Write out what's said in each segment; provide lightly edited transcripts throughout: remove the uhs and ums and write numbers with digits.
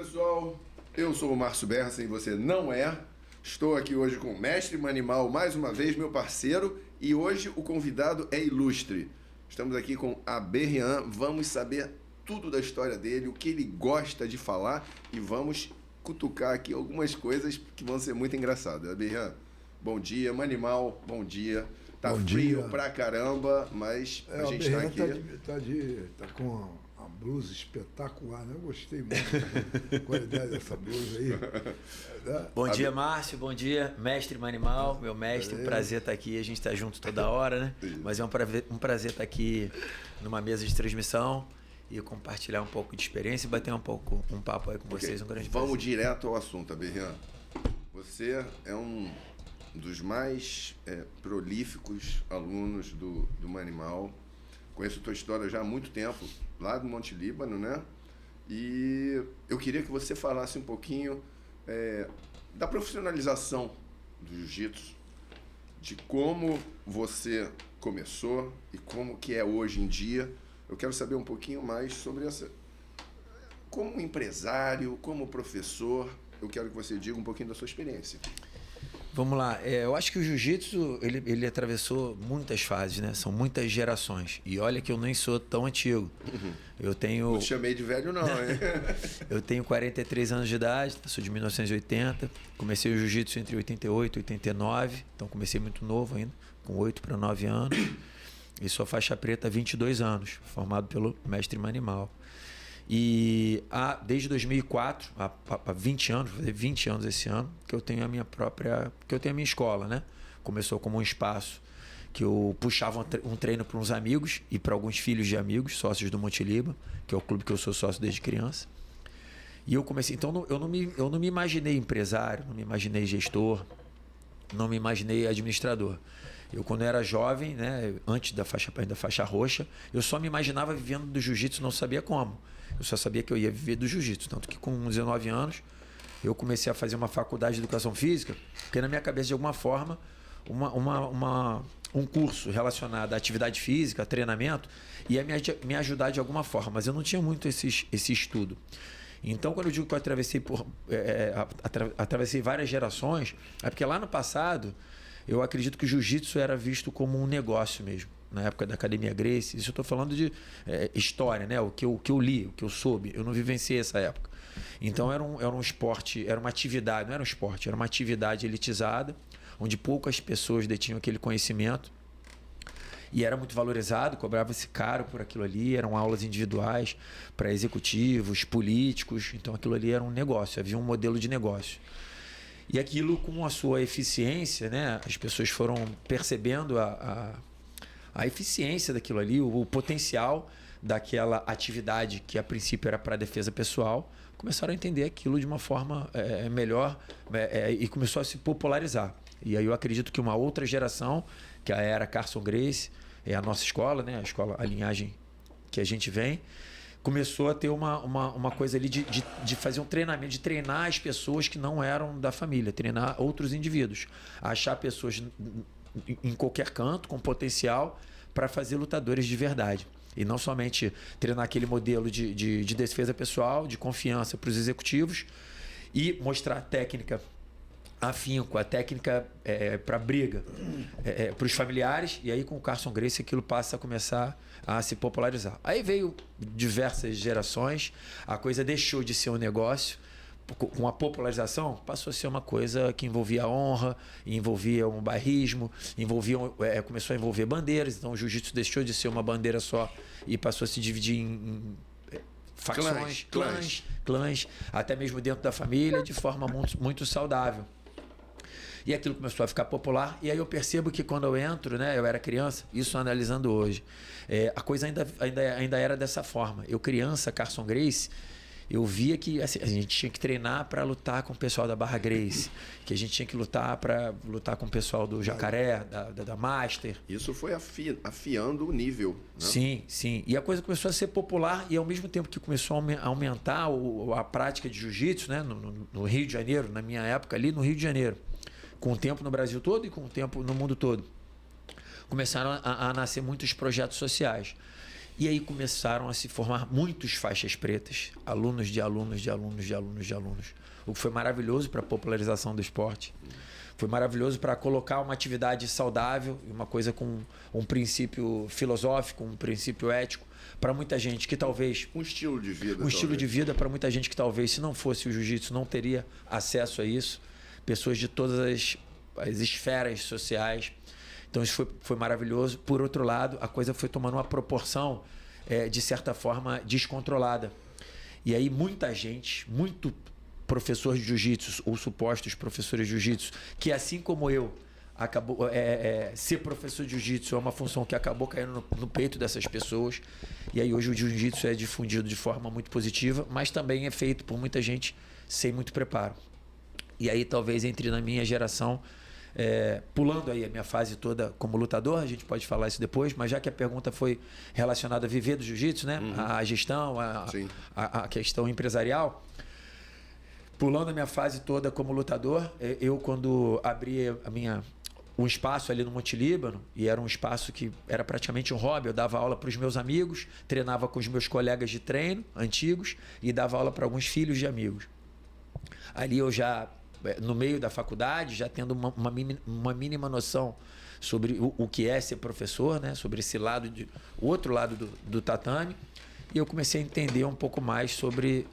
pessoal, eu sou o Márcio Bersen, você não é. Estou aqui hoje com o Mestre Manimal, mais uma vez, meu parceiro, e hoje o convidado é ilustre. Estamos aqui com Aberrian, vamos saber tudo da história dele, o que ele gosta de falar e vamos cutucar aqui algumas coisas que vão ser muito engraçadas. Aberrian, bom dia, Manimal, bom dia. Tá bom frio dia. Pra caramba, mas a gente tá aqui. Tá com uma blusa espetacular, né? Eu gostei muito com a ideia dessa blusa aí. Bom dia, Márcio, bom dia, Mestre Manimal, meu mestre, um prazer estar aqui, a gente está junto toda hora, né? Mas é um prazer estar aqui numa mesa de transmissão e compartilhar um pouco de experiência e bater um papo aí com vocês, um grande prazer. Vamos direto ao assunto, Aberrian. Você é um dos mais prolíficos alunos do Manimal. Conheço a tua história já há muito tempo, lá do Monte Líbano, né? E eu queria que você falasse um pouquinho da profissionalização do jiu-jitsu, de como você começou e como que é hoje em dia. Eu quero saber um pouquinho mais sobre essa... Como empresário, como professor, eu quero que você diga um pouquinho da sua experiência. Vamos lá, eu acho que o jiu-jitsu ele atravessou muitas fases, né? São muitas gerações. E olha que eu nem sou tão antigo. Eu tenho... Não te chamei de velho não, hein? Eu tenho 43 anos de idade, sou de 1980. Comecei o jiu-jitsu entre 88 e 89, então comecei muito novo ainda, com 8 para 9 anos. E sou faixa preta há 22 anos, formado pelo Mestre Manimal. E desde 2004, há 20 anos, vou fazer 20 anos esse ano, que eu tenho a minha escola, né? Começou como um espaço que eu puxava um treino para uns amigos e para alguns filhos de amigos, sócios do Monte Líbano, que é o clube que eu sou sócio desde criança. E eu comecei, então eu não me imaginei empresário, não me imaginei gestor, não me imaginei administrador. Eu, quando era jovem, né, antes da faixa roxa, eu só me imaginava vivendo do jiu-jitsu, não sabia como. Eu só sabia que eu ia viver do jiu-jitsu. Tanto que com 19 anos, eu comecei a fazer uma faculdade de educação física, porque na minha cabeça, de alguma forma, um curso relacionado à atividade física, a treinamento, ia me ajudar de alguma forma. Mas eu não tinha muito esse estudo. Então, quando eu digo que eu atravessei várias gerações, é porque lá no passado, eu acredito que o jiu-jitsu era visto como um negócio mesmo. Na época da Academia Gracie, isso eu estou falando de história, né? O que eu li, o que eu soube. Eu não vivenciei essa época. Então, era um esporte, era uma atividade, não era um esporte, era uma atividade elitizada, onde poucas pessoas detinham aquele conhecimento. E era muito valorizado, cobrava-se caro por aquilo ali, eram aulas individuais para executivos, políticos, então aquilo ali era um negócio, havia um modelo de negócio. E aquilo, com a sua eficiência, né, as pessoas foram percebendo a eficiência daquilo ali, o potencial daquela atividade que a princípio era para defesa pessoal, começaram a entender aquilo de uma forma melhor e começou a se popularizar. E aí eu acredito que uma outra geração, que é a era Carson Gracie, é a nossa escola, né? A linhagem que a gente vem, começou a ter uma coisa ali de fazer um treinamento, de treinar as pessoas que não eram da família, treinar outros indivíduos, achar pessoas em qualquer canto, com potencial, para fazer lutadores de verdade. E não somente treinar aquele modelo de defesa pessoal, de confiança para os executivos e mostrar a técnica afinco, a técnica para briga, para os familiares, e aí com o Carson Gracie aquilo passa a começar a se popularizar. Aí veio diversas gerações, a coisa deixou de ser um negócio, com a popularização passou a ser uma coisa que envolvia honra, envolvia um bairrismo, começou a envolver bandeiras, então o jiu-jitsu deixou de ser uma bandeira só e passou a se dividir em facções, clãs, até mesmo dentro da família, de forma muito, muito saudável. E aquilo começou a ficar popular, e aí eu percebo que quando eu entro, né, eu era criança, isso analisando hoje, a coisa ainda era dessa forma. Eu criança, Carson Gracie, eu via que assim, a gente tinha que treinar para lutar com o pessoal da Barra Gracie, que a gente tinha que lutar para lutar com o pessoal do Jacaré, da Master. Isso foi afiando o nível, né? Sim, sim. E a coisa começou a ser popular, e ao mesmo tempo que começou a aumentar a prática de jiu-jitsu, né, no Rio de Janeiro, na minha época ali no Rio de Janeiro, com o tempo no Brasil todo e com o tempo no mundo todo, começaram a nascer muitos projetos sociais. E aí começaram a se formar muitos faixas pretas, alunos de alunos, de alunos, de alunos, de alunos. O que foi maravilhoso para a popularização do esporte. Foi maravilhoso para colocar uma atividade saudável, uma coisa com um princípio filosófico, um princípio ético, para muita gente que talvez... Um estilo de vida. Um estilo de vida para muita gente que talvez, se não fosse o jiu-jitsu, não teria acesso a isso. Pessoas de todas as esferas sociais. Então isso foi maravilhoso. Por outro lado, a coisa foi tomando uma proporção, de certa forma, descontrolada. E aí muita gente, muito professor de jiu-jitsu ou supostos professores de jiu-jitsu, que assim como eu, acabou ser professor de jiu-jitsu é uma função que acabou caindo no peito dessas pessoas. E aí hoje o jiu-jitsu é difundido de forma muito positiva, mas também é feito por muita gente sem muito preparo. E aí talvez entre na minha geração, pulando aí a minha fase toda como lutador, a gente pode falar isso depois, mas já que a pergunta foi relacionada a viver do jiu-jitsu, né? A gestão, a questão empresarial, pulando a minha fase toda como lutador, eu quando abri um espaço ali no Monte Líbano, e era um espaço que era praticamente um hobby, eu dava aula para os meus amigos, treinava com os meus colegas de treino antigos e dava aula para alguns filhos de amigos. Ali eu já, no meio da faculdade, já tendo uma mínima noção sobre o que é ser professor, né? Sobre esse lado, o outro lado do tatame, e eu comecei a entender um pouco mais sobre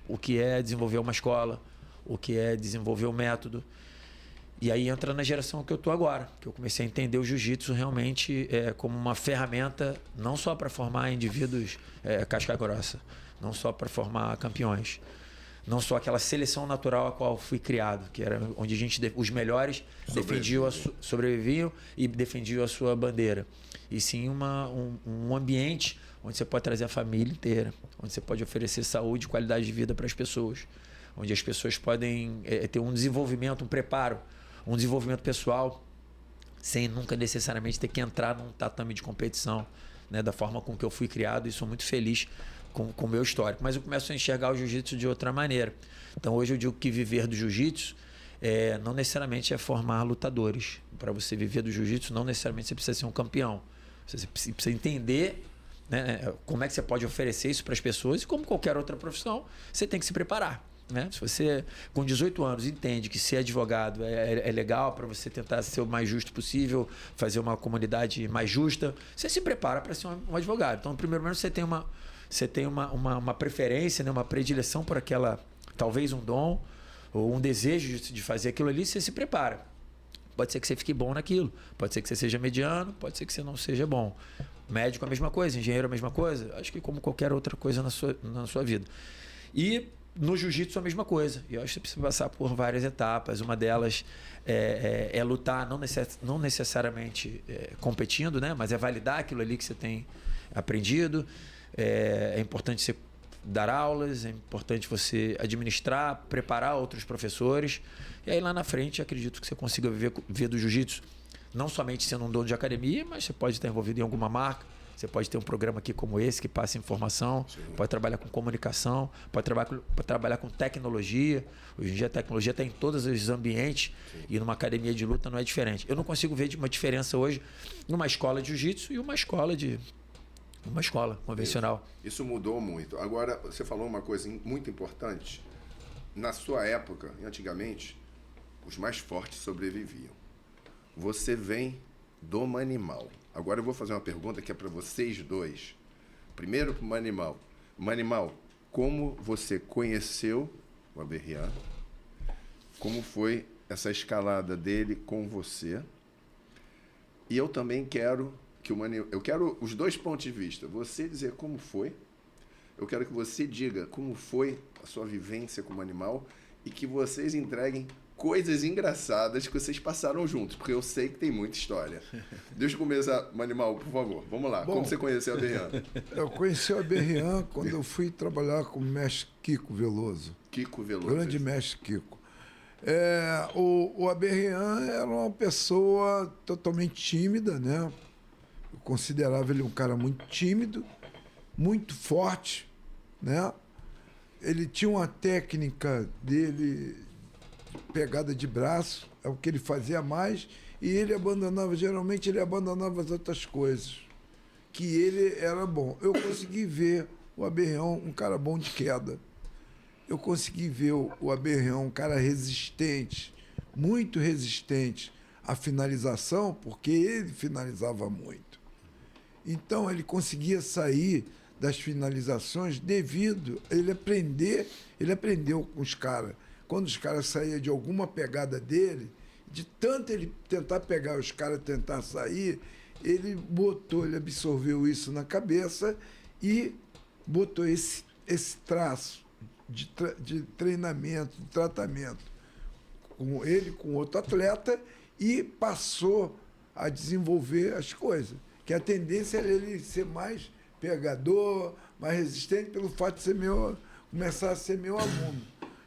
o que é desenvolver uma escola, o que é desenvolver um método. E aí entra na geração que eu estou agora, que eu comecei a entender o jiu-jitsu realmente como uma ferramenta não só para formar indivíduos casca grossa, não só para formar campeões, não só aquela seleção natural a qual fui criado, que era onde os melhores sobreviviam e defendiam a sua bandeira. E sim um ambiente onde você pode trazer a família inteira, onde você pode oferecer saúde e qualidade de vida para as pessoas, onde as pessoas podem ter um desenvolvimento, um preparo, um desenvolvimento pessoal, sem nunca necessariamente ter que entrar num tatame de competição, né, da forma com que eu fui criado, e sou muito feliz com o meu histórico. Mas eu começo a enxergar o jiu-jitsu de outra maneira. Então hoje eu digo que viver do jiu-jitsu não necessariamente é formar lutadores. Para você viver do jiu-jitsu, não necessariamente você precisa ser um campeão. Você precisa entender, né, como é que você pode oferecer isso para as pessoas, e como qualquer outra profissão, você tem que se preparar. Né? Se você, com 18 anos, entende que ser advogado é legal para você tentar ser o mais justo possível, fazer uma comunidade mais justa, você se prepara para ser um advogado. Então, no primeiro momento, você tem uma preferência, né? Uma predileção por aquela, talvez um dom ou um desejo de fazer aquilo ali, você se prepara. Pode ser que você fique bom naquilo, pode ser que você seja mediano, pode ser que você não seja bom. Médico é a mesma coisa, engenheiro é a mesma coisa, acho que como qualquer outra coisa na sua vida. E no jiu-jitsu a mesma coisa. Eu acho que você precisa passar por várias etapas. Uma delas é lutar, não necessariamente competindo, né? Mas é validar aquilo ali que você tem aprendido. É importante você dar aulas, é importante você administrar, preparar outros professores. E aí lá na frente acredito que você consiga viver do jiu-jitsu, não somente sendo um dono de academia, mas você pode estar envolvido em alguma marca. Você pode ter um programa aqui como esse que passa informação, sim, pode trabalhar com comunicação, pode trabalhar com tecnologia. Hoje em dia a tecnologia está em todos os ambientes, sim, e numa academia de luta não é diferente. Eu não consigo ver uma diferença hoje numa escola de jiu-jitsu e uma escola convencional. Isso mudou muito. Agora, você falou uma coisa muito importante. Na sua época, antigamente, os mais fortes sobreviviam. Você vem do Manimal. Agora eu vou fazer uma pergunta que é para vocês dois. Primeiro para o Manimal. Manimal, como você conheceu o Aberrian? Como foi essa escalada dele com você? E eu também quero eu quero os dois pontos de vista. Você dizer como foi. Eu quero que você diga como foi a sua vivência com o Manimal e que vocês entreguem coisas engraçadas que vocês passaram juntos, porque eu sei que tem muita história. Deixa eu começar, Manimal, por favor. Vamos lá. Bom, como você conheceu o Aberrian? Eu conheci o Aberrian quando eu fui trabalhar com o mestre Kiko Veloso. Kiko Veloso. Grande mestre Kiko. O Aberrian era uma pessoa totalmente tímida, né? Eu considerava ele um cara muito tímido, muito forte, né? Ele tinha uma técnica dele, pegada de braço, é o que ele fazia mais, e geralmente ele abandonava as outras coisas, que que ele era bom. Eu consegui ver o Aberrião um cara bom de queda. Eu consegui ver o Aberrião um cara resistente, muito resistente à finalização, porque ele finalizava muito. Então, ele conseguia sair das finalizações devido a ele aprendeu com os caras. Quando os caras saíam de alguma pegada dele, de tanto ele tentar pegar os caras, tentar sair, ele absorveu isso na cabeça e botou esse traço de treinamento, de tratamento com ele, com outro atleta, e passou a desenvolver as coisas. Que a tendência era ele ser mais pegador, mais resistente, pelo fato de ser começar a ser meu aluno.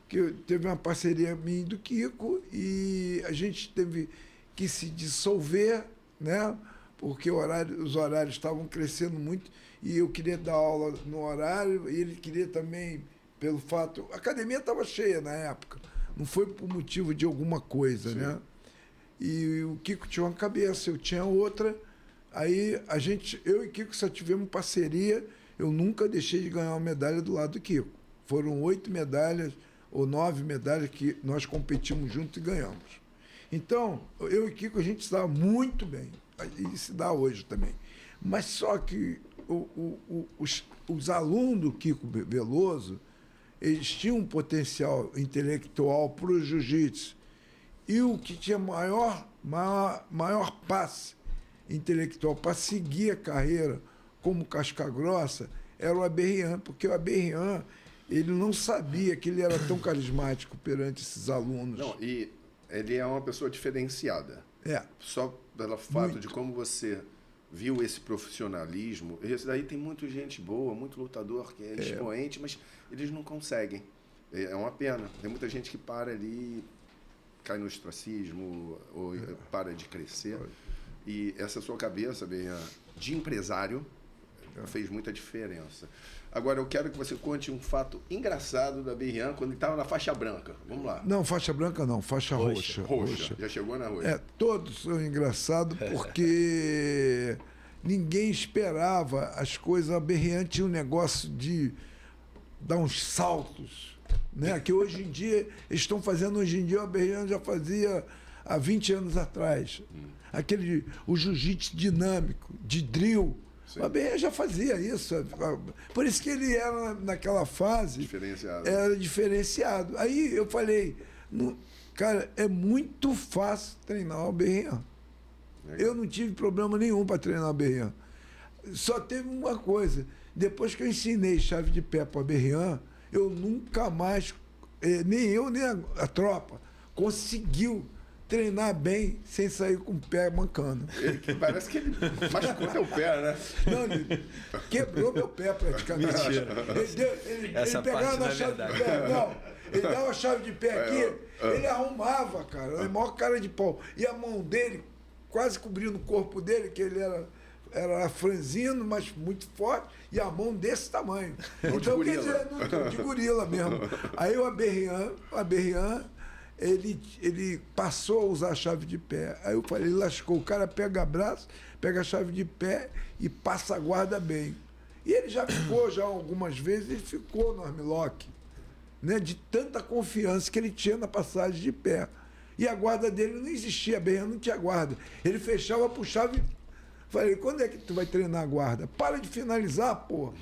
Que teve uma parceria minha e do Kiko, e a gente teve que se dissolver, né? Porque os horários estavam crescendo muito, e eu queria dar aula no horário, e ele queria também, pelo fato... A academia estava cheia na época, não foi por motivo de alguma coisa, sim, né? E o Kiko tinha uma cabeça, eu tinha outra. Aí eu e Kiko só tivemos parceria, eu nunca deixei de ganhar uma medalha do lado do Kiko. Foram 8 medalhas ou 9 medalhas que nós competimos juntos e ganhamos. Então, eu e Kiko, a gente estava muito bem, e se dá hoje também. Mas só que os alunos do Kiko Veloso, eles tinham um potencial intelectual para o jiu-jitsu. E o que tinha maior passe intelectual para seguir a carreira como casca grossa era o Aberrián, porque o Aberrián, ele não sabia que ele era tão carismático perante esses alunos. Não, e ele é uma pessoa diferenciada. Só pelo fato muito de como você viu esse profissionalismo. Esse daí tem muita gente boa, muito lutador que é expoente, mas eles não conseguem. É uma pena. Tem muita gente que para ali, cai no ostracismo, ou para de crescer. E essa sua cabeça, de empresário, fez muita diferença. Agora, eu quero que você conte um fato engraçado da Aberrián quando ele estava na faixa branca. Vamos lá. Não, faixa branca não, faixa roxa. Já chegou na roxa. Todos são engraçados porque ninguém esperava as coisas. A Aberrián tinha um negócio de dar uns saltos, né? Que hoje em dia, eles estão fazendo hoje em dia, a Aberrián já fazia há 20 anos atrás. O jiu-jitsu dinâmico, de drill. Sim. O Aberrián já fazia isso. Por isso que ele era, naquela fase, era diferenciado. Aí eu falei, cara, é muito fácil treinar o Aberrián. Eu não tive problema nenhum para treinar o Aberrián. Só teve uma coisa. Depois que eu ensinei chave de pé para o Aberrián, eu nunca mais, nem eu, nem a tropa, conseguiu treinar bem sem sair com o pé mancando. Parece que ele machucou teu pé, né? Não, ele quebrou meu pé praticamente. Ele pegava na chave de pé. Não, ele dava a chave de pé aqui, ele arrumava, cara. Ele é maior cara de pau. E a mão dele, quase cobrindo o corpo dele, que ele era franzino, mas muito forte, e a mão desse tamanho. Então, quer dizer, de gorila mesmo. Aí o Aberrián, ele passou a usar a chave de pé. Aí eu falei, ele lascou. O cara pega braço, pega a chave de pé e passa a guarda bem. E ele já ficou, algumas vezes, ele ficou no armlock, né? De tanta confiança que ele tinha na passagem de pé. E a guarda dele não existia, Aberrián não tinha guarda. Ele fechava, puxava e... Falei, quando é que tu vai treinar a guarda? Para de finalizar, pô.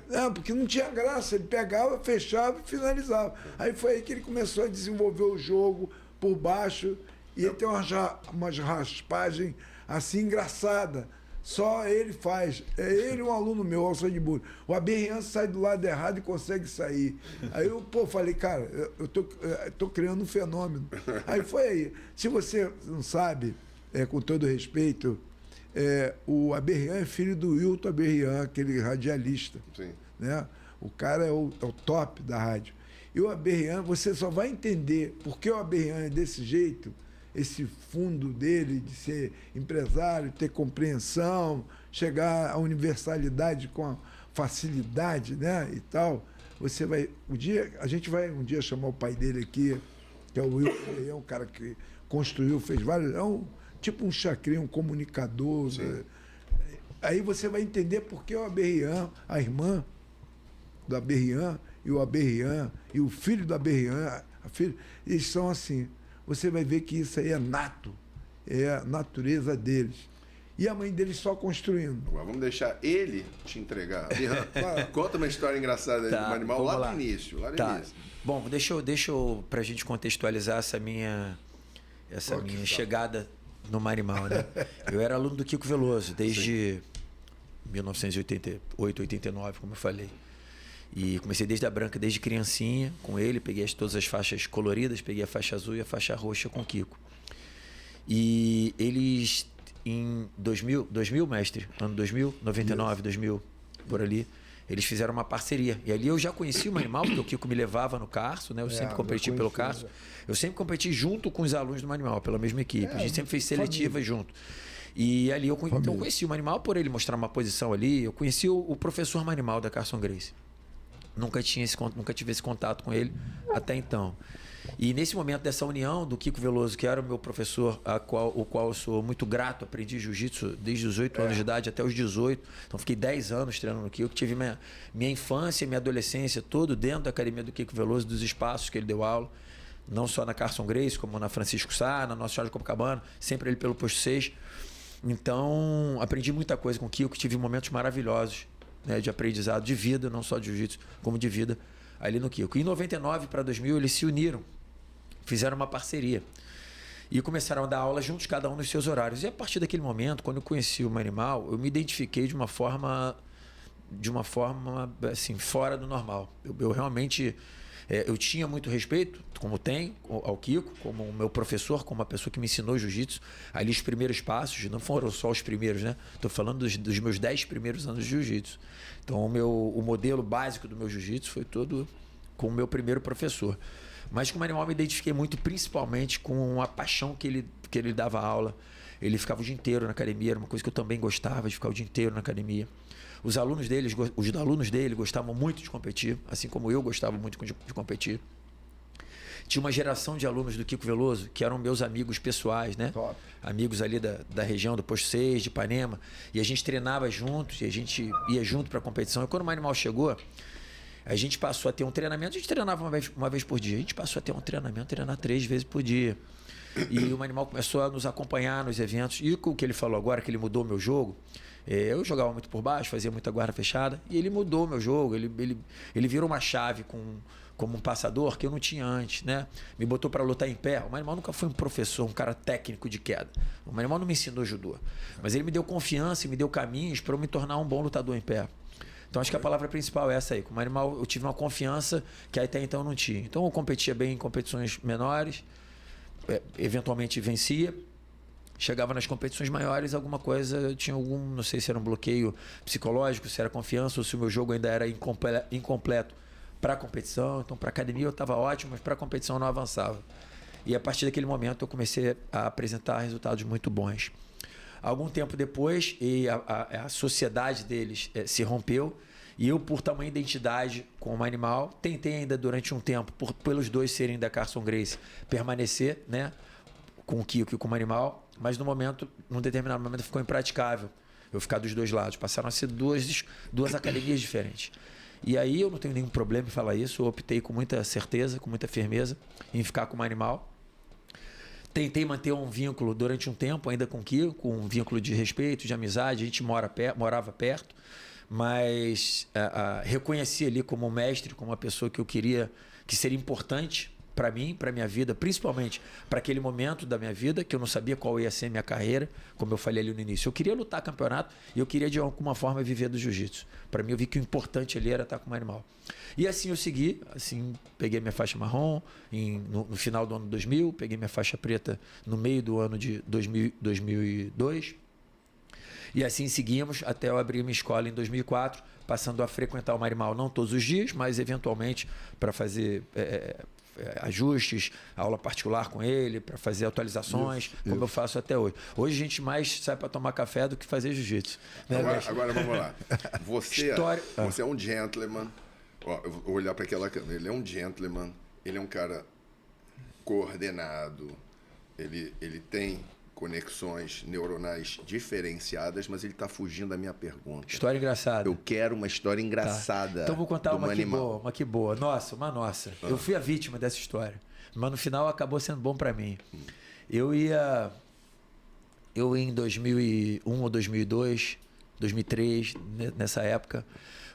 Não, porque não tinha graça. Ele pegava, fechava e finalizava. Aí foi aí que ele começou a desenvolver o jogo por baixo. E ele tem umas raspagens assim engraçadas. Só ele faz. É ele um aluno meu, Alçade Burro. O Aberrián sai do lado errado e consegue sair. Aí eu, falei, cara, eu tô criando um fenômeno. Aí foi aí. Se você não sabe, com todo respeito... o Aberrián é filho do Wilton Aberrián, aquele radialista. Sim. Né? O cara é o top da rádio. E o Aberrián, você só vai entender por que o Aberrián é desse jeito, esse fundo dele de ser empresário, ter compreensão, chegar à universalidade com a facilidade, né? E tal. Você vai. A gente vai um dia chamar o pai dele aqui, que é o Wilton Aberrián, um cara que construiu, fez vários. Tipo um chacrinha, um comunicador. Aí você vai entender por que o Aberrian, a irmã do Aberrian, e o Aberrian, e o filho do Aberrian, eles são assim. Você vai ver que isso aí é nato, é a natureza deles. E a mãe deles só construindo. Agora vamos deixar ele te entregar. Aberrian, conta uma história engraçada aí do animal lá no início. Início. Bom, deixa eu pra gente contextualizar essa minha chegada no Manimal, né? Eu era aluno do Kiko Veloso desde 1988, 89, como eu falei. E comecei desde a branca, desde criancinha, com ele. Peguei todas as faixas coloridas, peguei a faixa azul e a faixa roxa com o Kiko. E eles, em 2000, mestre? Ano 2000, 99, 2000, por ali, eles fizeram uma parceria. E ali eu já conheci o Manimal, porque o Kiko me levava no Carso, né? Eu sempre competi pelo Carso. Eu sempre competi junto com os alunos do Manimal, pela mesma equipe. A gente sempre fez seletiva junto. E ali eu conheci o Manimal por ele mostrar uma posição ali. Eu conheci o professor Manimal da Carson Gracie. Nunca tive esse contato com ele até então. E nesse momento dessa união do Kiko Veloso, que era o meu professor, o qual eu sou muito grato, aprendi jiu-jitsu desde os 8 anos de idade até os 18. Então fiquei 10 anos treinando no Kiko. Tive minha infância, minha adolescência todo dentro da academia do Kiko Veloso, dos espaços que ele deu aula. Não só na Carson Gracie, como na Francisco Sá, na Nossa Senhora de Copacabana, sempre ele pelo posto 6. Então aprendi muita coisa com o Kiko, tive momentos maravilhosos, né, de aprendizado de vida, não só de jiu-jitsu, como de vida ali no Kiko. E em 99 para 2000 eles se uniram, fizeram uma parceria e começaram a dar aula juntos, cada um nos seus horários. E a partir daquele momento, quando eu conheci o Manimal, eu me identifiquei de uma forma assim, fora do normal. Eu realmente eu tinha muito respeito, como tem, ao Kiko, como o meu professor, como a pessoa que me ensinou jiu-jitsu. Ali os primeiros passos, não foram só os primeiros, né? Estou falando dos meus 10 primeiros anos de jiu-jitsu. Então o modelo básico do meu jiu-jitsu foi todo com o meu primeiro professor. Mas com o Manimal me identifiquei muito, principalmente com a paixão que ele dava aula. Ele ficava o dia inteiro na academia, era uma coisa que eu também gostava, de ficar o dia inteiro na academia. Os alunos dele gostavam muito de competir, assim como eu gostava muito de competir. Tinha uma geração de alunos do Kiko Veloso que eram meus amigos pessoais, né? Top. Amigos ali da região do Posto 6, de Ipanema. E a gente treinava juntos, e a gente ia junto para a competição. E quando o Manimal chegou, a gente passou a ter um treinamento. A gente treinava uma vez por dia. A gente passou a ter um treinamento, treinar 3 vezes por dia. E o Manimal começou a nos acompanhar nos eventos. E o que ele falou agora, que ele mudou o meu jogo, eu jogava muito por baixo, fazia muita guarda fechada, e ele mudou o meu jogo. Ele virou uma chave como um passador que eu não tinha antes, né? Me botou para lutar em pé. O Manimal nunca foi um professor, um cara técnico de queda. O Manimal não me ensinou judô. Mas ele me deu confiança e me deu caminhos para eu me tornar um bom lutador em pé. Então acho que a palavra principal é essa aí. Com o Manimal eu tive uma confiança que até então eu não tinha. Então eu competia bem em competições menores, eventualmente vencia. Chegava nas competições maiores, alguma coisa, tinha não sei se era um bloqueio psicológico, se era confiança ou se o meu jogo ainda era incompleto para a competição. Então, para a academia eu estava ótimo, mas para a competição eu não avançava. E a partir daquele momento eu comecei a apresentar resultados muito bons. Algum tempo depois, a sociedade deles se rompeu e eu, por tamanha identidade com o Manimal, tentei ainda durante um tempo, pelos dois serem da Carson Gracie, permanecer, né, com o Kiko e com o Manimal. Mas num determinado momento ficou impraticável eu ficar dos dois lados. Passaram a ser duas academias diferentes. E aí eu não tenho nenhum problema em falar isso. Eu optei com muita certeza, com muita firmeza em ficar com o Manimal. Tentei manter um vínculo durante um tempo ainda com o Kiko, com um vínculo de respeito, de amizade. A gente morava perto, mas reconheci ali como mestre, como uma pessoa que eu queria, que seria importante para mim, para minha vida, principalmente para aquele momento da minha vida, que eu não sabia qual ia ser a minha carreira, como eu falei ali no início. Eu queria lutar campeonato e eu queria, de alguma forma, viver do jiu-jitsu. Para mim, eu vi que o importante ali era estar com o Manimal. E assim eu segui, assim, peguei minha faixa marrom no final do ano 2000, peguei minha faixa preta no meio do ano de 2002. E assim seguimos até eu abrir minha escola em 2004, passando a frequentar o Manimal não todos os dias, mas eventualmente para fazer ajustes, aula particular com ele, para fazer atualizações, como eu faço até hoje. Hoje a gente mais sai para tomar café do que fazer jiu-jitsu. Né, agora vamos lá. Você é um gentleman. Ó, eu vou olhar para aquela câmera. Ele é um gentleman, ele é um cara coordenado, ele tem conexões neuronais diferenciadas, mas ele está fugindo da minha pergunta. História engraçada. Eu quero uma história engraçada. Tá. Então vou contar uma que animal. boa, uma que boa. Nossa, uma nossa. Eu fui a vítima dessa história, mas no final acabou sendo bom para mim. Eu em 2001 ou 2002, 2003, nessa época,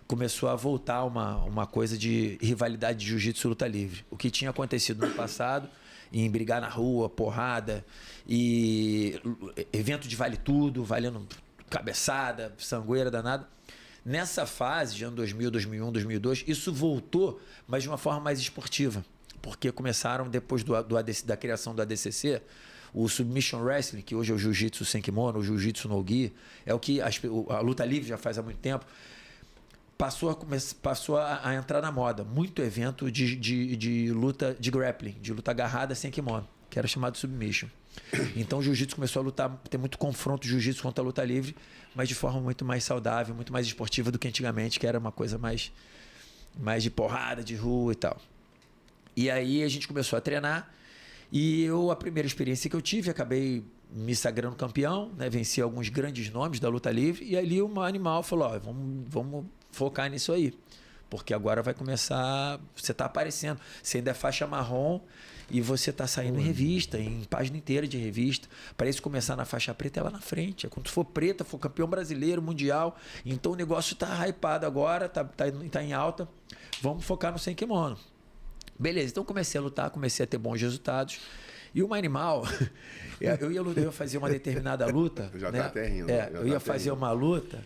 começou a voltar uma coisa de rivalidade de jiu-jitsu e luta livre. O que tinha acontecido no passado, em brigar na rua, porrada, e evento de vale tudo, valendo cabeçada, sangueira danada. Nessa fase, de ano 2000, 2001, 2002, isso voltou, mas de uma forma mais esportiva. Porque começaram, depois da criação do ADCC, o Submission Wrestling, que hoje é o Jiu-Jitsu sem kimono, o Jiu-Jitsu no gi, é o que a luta livre já faz há muito tempo, passou a entrar na moda. Muito evento de luta de grappling, de luta agarrada sem kimono, que era chamado Submission. Então o Jiu-Jitsu começou a lutar, ter muito confronto de Jiu-Jitsu contra a luta livre, mas de forma muito mais saudável, muito mais esportiva do que antigamente, que era uma coisa mais de porrada, de rua e tal. E aí a gente começou a treinar e a primeira experiência que eu tive, acabei me sagrando campeão, né? Venci alguns grandes nomes da luta livre e ali o Animal falou, ó, vamos focar nisso aí, porque agora vai começar, você tá aparecendo, você ainda é faixa marrom e você tá saindo em revista, em página inteira de revista, para isso começar na faixa preta é lá na frente, quando for preta, for campeão brasileiro, mundial, então o negócio tá hypado agora, tá em alta, vamos focar no sem kimono. Beleza, então comecei a lutar, comecei a ter bons resultados. E o Animal, eu ia fazer uma determinada luta. Já né? tá até rindo. Eu ia fazer uma luta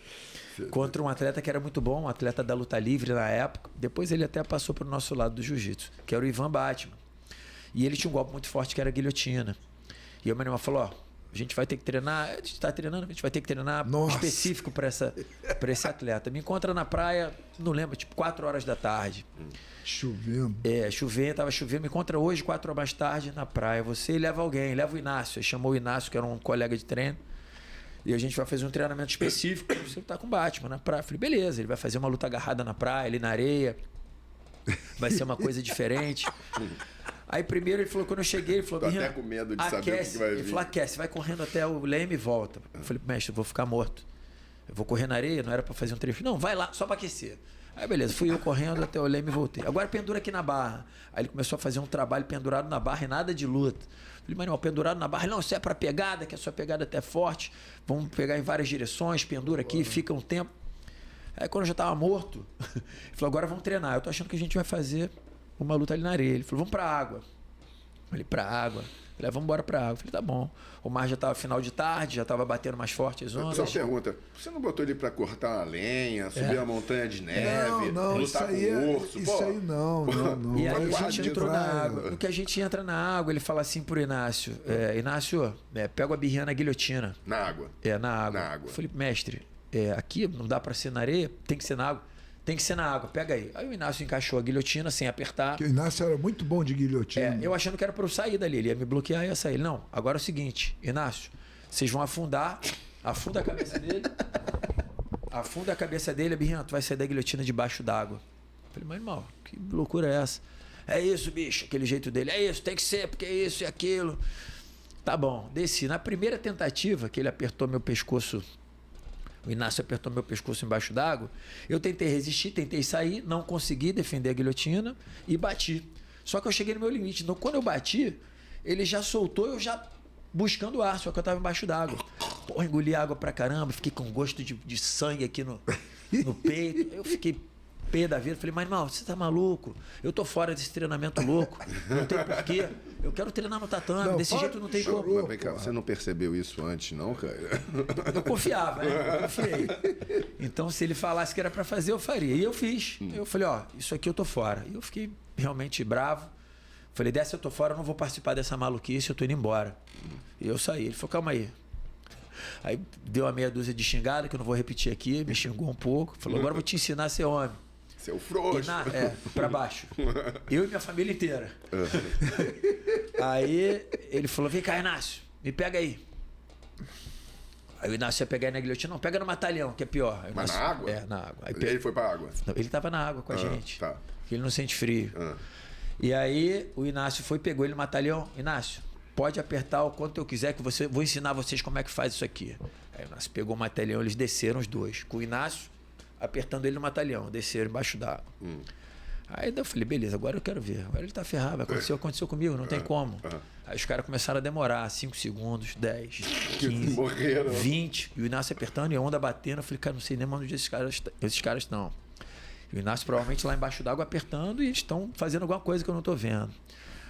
contra um atleta que era muito bom, um atleta da luta livre na época. Depois ele até passou para o nosso lado do jiu-jitsu, que era o Ivan Batman. E ele tinha um golpe muito forte que era a guilhotina. E o Animal falou, ó, a gente vai ter que treinar, a gente está treinando, a gente vai ter que treinar específico para esse atleta. Me encontra na praia, não lembro, tipo 4 horas da tarde. Chovendo. Tava chovendo. Me encontra hoje, 4 horas mais tarde, na praia. Você leva alguém, leva o Inácio. Ele chamou o Inácio, que era um colega de treino. E a gente vai fazer um treinamento específico. Você tá com o Batman na praia. Eu falei, beleza, ele vai fazer uma luta agarrada na praia, ali na areia. Vai ser uma coisa diferente. Aí primeiro ele falou, quando eu cheguei, ele falou, tô até com medo de saber o que vai vir. Ele falou, aquece, vai correndo até o leme e volta. Eu falei, mestre, eu vou ficar morto. Eu vou correr na areia, não era para fazer um trecho. Não, vai lá, só para aquecer. Aí beleza, fui eu correndo até o leme e voltei. Agora pendura aqui na barra. Aí ele começou a fazer um trabalho pendurado na barra e nada de luta. Falei, Manuel, pendurado na barra. Não, isso é para pegada, que a sua pegada até é forte. Vamos pegar em várias direções, pendura aqui, fica um tempo. Aí quando eu já estava morto, ele falou, agora vamos treinar. Eu tô achando que a gente vai fazer uma luta ali na areia. Ele falou, vamos para água. Eu falei, para água. Falei, vamos embora pra água. Falei, tá bom. O mar já estava final de tarde, já estava batendo mais forte as ondas. Só pergunta, você não botou ele pra cortar a lenha, subir a montanha de neve, não, lutar com um urso? Isso aí não. E aí a Vai gente entrou na água. No que a gente entra na água, ele fala assim pro Inácio, Inácio, pega a birrinha na guilhotina. Na água? Na água. Na água. Eu falei, mestre, aqui não dá pra ser na areia, tem que ser na água. Tem que ser na água, pega aí. Aí o Inácio encaixou a guilhotina sem apertar. Porque o Inácio era muito bom de guilhotina. Eu achando que era para eu sair dali. Ele ia me bloquear e ia sair. Não, agora é o seguinte, Inácio, vocês vão afunda a cabeça dele. Afunda a cabeça dele, Birrinha, tu vai sair da guilhotina debaixo d'água. Falei, mas irmão, que loucura é essa? É isso, bicho, aquele jeito dele. É isso, tem que ser, porque é isso e aquilo. Tá bom, desci. Na primeira tentativa, que ele apertou meu pescoço, o Inácio apertou meu pescoço embaixo d'água, eu tentei resistir, tentei sair, não consegui defender a guilhotina e bati. Só que eu cheguei no meu limite. Então, quando eu bati, ele já soltou, eu já buscando ar, só que eu estava embaixo d'água. Porra, engoli água pra caramba, fiquei com gosto de sangue aqui no peito. Eu fiquei pé da vida. Falei, mas irmão, você tá maluco? Eu tô fora desse treinamento louco. Não tem porquê. Eu quero treinar no tatame. Desse jeito não tem como. Mas vem cá, você não percebeu isso antes, não, cara? Eu confiava, né? Eu confiei. Então, se ele falasse que era para fazer, eu faria. E eu fiz. Eu falei, ó, isso aqui eu tô fora. E eu fiquei realmente bravo. Falei, dessa eu tô fora, eu não vou participar dessa maluquice, eu tô indo embora. E eu saí. Ele falou, calma aí. Aí deu uma meia dúzia de xingada, que eu não vou repetir aqui, me xingou um pouco. Falou, agora eu vou te ensinar a ser homem. Seu frouxo. Pra baixo. Eu e minha família inteira. Aí ele falou, vem cá, Inácio, me pega aí. Aí o Inácio ia pegar na guilhotina, não, pega no matalhão, que é pior. Aí mas Inácio, na água? Na água. Aí ele foi pra água? Não, ele tava na água com a gente. Tá. Ele não sente frio. E aí o Inácio foi, pegou ele no matalhão. Inácio, pode apertar o quanto eu quiser, que vou ensinar vocês como é que faz isso aqui. Aí o Inácio pegou o matalhão, eles desceram os dois. Com o Inácio apertando ele no matalhão, desceram embaixo d'água. Aí eu falei, beleza, agora eu quero ver. Agora ele tá ferrado, aconteceu comigo, não tem como. Aí os caras começaram a demorar 5 segundos, 10, 15, Morreram. 20. E o Inácio apertando e a onda batendo. Eu falei, cara, não sei nem onde esses caras estão. E o Inácio provavelmente lá embaixo d'água apertando e eles estão fazendo alguma coisa que eu não tô vendo.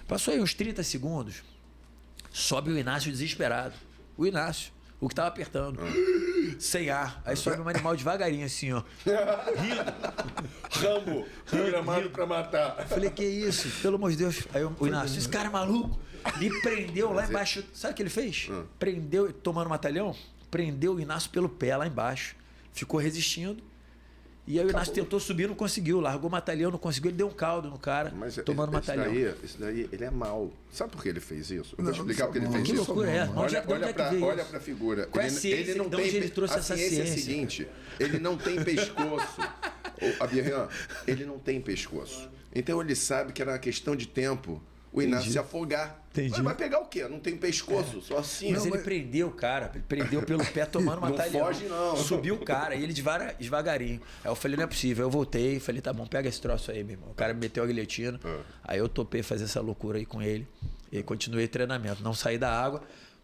Passou aí uns 30 segundos, sobe o Inácio desesperado. O Inácio, o que tava apertando. Sem ar. Aí sobe um animal devagarinho assim, ó. Rambo, programado pra matar. Eu falei, que isso? Pelo amor de Deus. Aí o Inácio, esse cara é maluco. Me prendeu lá embaixo. Sabe o que ele fez? Prendeu, tomando um matalhão, prendeu o Inácio pelo pé lá embaixo. Ficou resistindo. E aí o Inácio tentou subir, não conseguiu. Largou o matalhão, não conseguiu. Ele deu um caldo no cara, tomando matalhão. Isso daí, ele é mau. Sabe por que ele fez isso? Eu vou te explicar porque ele fez que isso. Que loucura é essa? Olha pra figura. Qual é a ciência? Ele não De tem, onde ele trouxe essa ciência? É a seguinte, ele não tem pescoço. Abirran, ele não tem pescoço. Então ele sabe que era uma questão de tempo o Inácio se afogar. Entendi. Vai pegar o quê? Não tem pescoço, só assim. Mas ele prendeu o cara, ele prendeu pelo pé tomando matalhão. Não foge, não. Subiu o cara, e ele devagarinho. Aí eu falei, não é possível. Eu voltei, falei, tá bom, pega esse troço aí, meu irmão. O cara me meteu a guilhotina. Aí eu topei fazer essa loucura aí com ele. E continuei o treinamento. Não saí da água.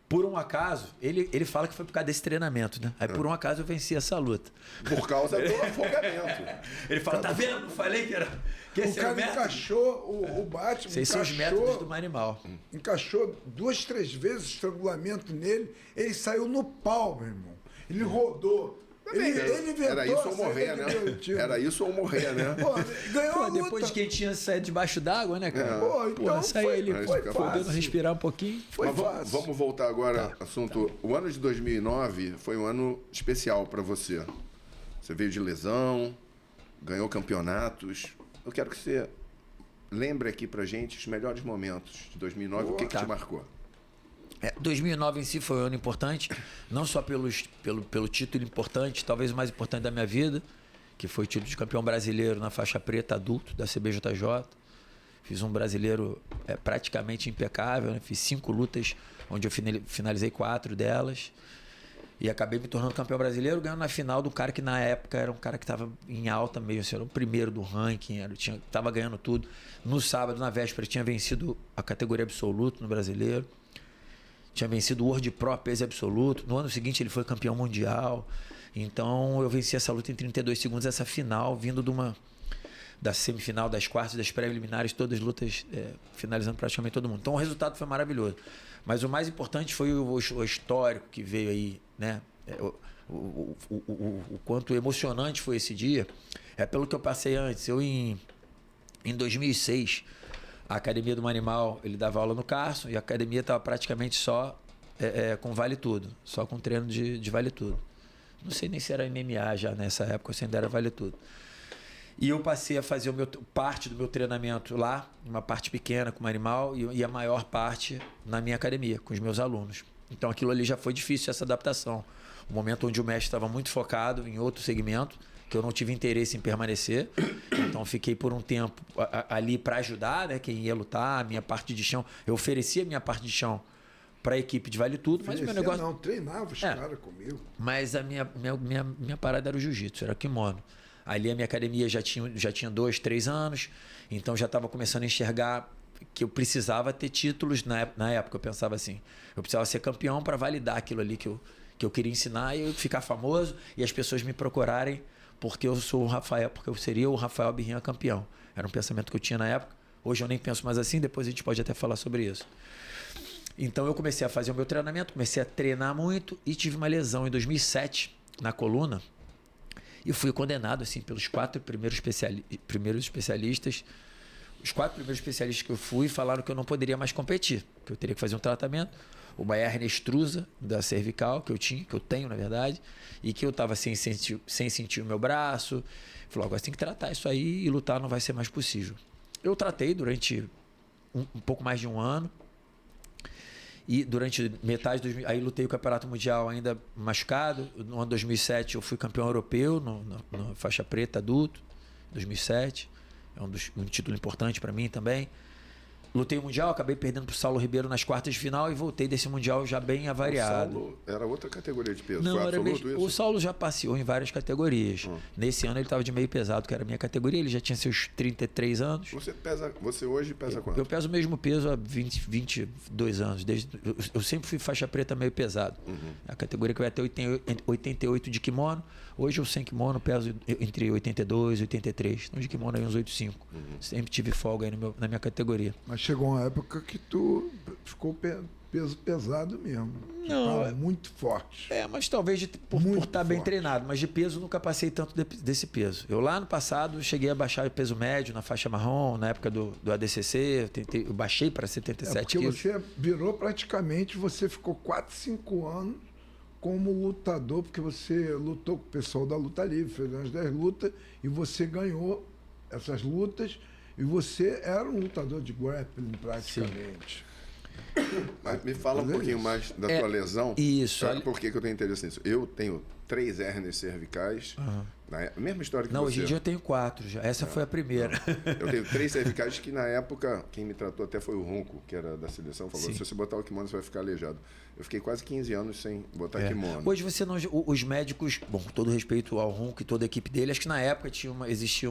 Por um acaso, ele fala que foi por causa desse treinamento, né? Aí por um acaso eu venci essa luta. Por causa do afogamento. Ele fala, tá vendo? Não falei que era... Que o cara encaixou o Batman. Vocês são os métodos do animal. Encaixou 2, 3 vezes o estrangulamento nele. Ele saiu no pau, meu irmão. Ele rodou. Ele inventou. Era isso ou morrer, né? Era isso ou morrer, né? Pô, ganhou a luta. Depois que ele tinha saído debaixo d'água, né, cara? Pô, então saiu ele podendo fácil. respirar um pouquinho. Foi fácil. Vamos voltar agora ao assunto. O ano de 2009 foi um ano especial para você. Você veio de lesão, ganhou campeonatos. Eu quero que você lembre aqui pra gente os melhores momentos de 2009, o que te marcou. 2009 em si foi um ano importante, não só pelo título importante, talvez o mais importante da minha vida, que foi o título de campeão brasileiro na faixa preta adulto da CBJJ. Fiz um brasileiro praticamente impecável, né? Fiz 5 lutas, onde eu finalizei 4 delas. E acabei me tornando campeão brasileiro, ganhando na final do cara que na época era um cara que estava em alta mesmo, assim, era o primeiro do ranking, estava ganhando tudo. No sábado, na véspera, tinha vencido a categoria absoluto no brasileiro. Tinha vencido o World Pro peso absoluto. No ano seguinte ele foi campeão mundial. Então eu venci essa luta em 32 segundos, essa final, vindo da semifinal, das quartas, das pré-eliminares, todas as lutas finalizando praticamente todo mundo. Então o resultado foi maravilhoso. Mas o mais importante foi o histórico que veio aí, né? O quanto emocionante foi esse dia. Pelo que eu passei antes. Eu em 2006, a Academia do Animal, ele dava aula no Carson e a academia estava praticamente só com Vale Tudo. Só com treino de Vale Tudo. Não sei nem se era MMA já nessa época, se ainda era Vale Tudo. E eu passei a fazer parte do meu treinamento lá, uma parte pequena com o animal e a maior parte na minha academia, com os meus alunos. Então aquilo ali já foi difícil, essa adaptação. O momento onde o mestre estava muito focado em outro segmento, que eu não tive interesse em permanecer. Então fiquei por um tempo ali para ajudar, né, quem ia lutar, a minha parte de chão. Eu oferecia a minha parte de chão para a equipe de Vale Tudo, mas o meu negócio... Não, treinava os caras comigo. Mas a minha parada era o jiu-jitsu, era kimono. Ali a minha academia já tinha 2, 3 anos, então já estava começando a enxergar que eu precisava ter títulos na época. Eu pensava assim, eu precisava ser campeão para validar aquilo ali que eu queria ensinar e eu ficar famoso e as pessoas me procurarem porque eu sou o Rafael, porque eu seria o Rafael Abirrinha campeão. Era um pensamento que eu tinha na época. Hoje eu nem penso mais assim, depois a gente pode até falar sobre isso. Então eu comecei a fazer o meu treinamento, comecei a treinar muito e tive uma lesão em 2007 na coluna. E fui condenado assim pelos 4 primeiros especialistas. Os 4 primeiros especialistas que eu fui falaram que eu não poderia mais competir, que eu teria que fazer um tratamento, uma hérnia extrusa da cervical que eu tenho na verdade, e que eu estava sem sentir o meu braço. Falou, agora você tem que tratar isso aí e lutar não vai ser mais possível. Eu tratei durante um pouco mais de um ano. E durante metade de aí lutei o campeonato mundial ainda machucado. No ano 2007 eu fui campeão europeu na faixa preta adulto, 2007. É um título importante para mim também. lutei o Mundial, acabei perdendo pro Saulo Ribeiro nas quartas de final e voltei desse Mundial já bem avariado. O Saulo era outra categoria de peso, Não, foi era absoluto mesmo, isso? o Saulo já passeou em várias categorias. Nesse ano ele estava de meio pesado, que era a minha categoria, ele já tinha seus 33 anos. Você hoje pesa quanto? Eu peso o mesmo peso há 22 anos. Eu sempre fui faixa preta meio pesado. A categoria que vai até 88 de kimono. Hoje eu sem kimono peso entre 82 e 83. Então de kimono aí uns 85. Sempre tive folga aí na minha categoria. Mas chegou uma época que tu ficou peso pesado mesmo. Não, Tava muito forte. Mas talvez por estar bem treinado. Mas de peso nunca passei tanto desse peso. Eu lá no passado cheguei a baixar o peso médio na faixa marrom, na época do ADCC. Eu baixei para 77 quilos. Porque você virou praticamente, você ficou 4, 5 anos como lutador, porque você lutou com o pessoal da luta livre, fez umas 10 lutas e você ganhou essas lutas e você era um lutador de grappling praticamente. Mas me fala um pouquinho mais da tua lesão. Isso. Por que eu tenho interesse nisso? Eu tenho 3 hérnias cervicais. A mesma história que Não, você. hoje em dia eu tenho 4 já. Essa foi a primeira. Eu tenho 3 cervicais que na época, quem me tratou até foi o Ronco, que era da seleção, falou, se você botar o kimono você vai ficar aleijado. Eu fiquei quase 15 anos sem botar kimono. Hoje você não... Os médicos, bom, com todo respeito ao Ronco e toda a equipe dele, acho que na época existia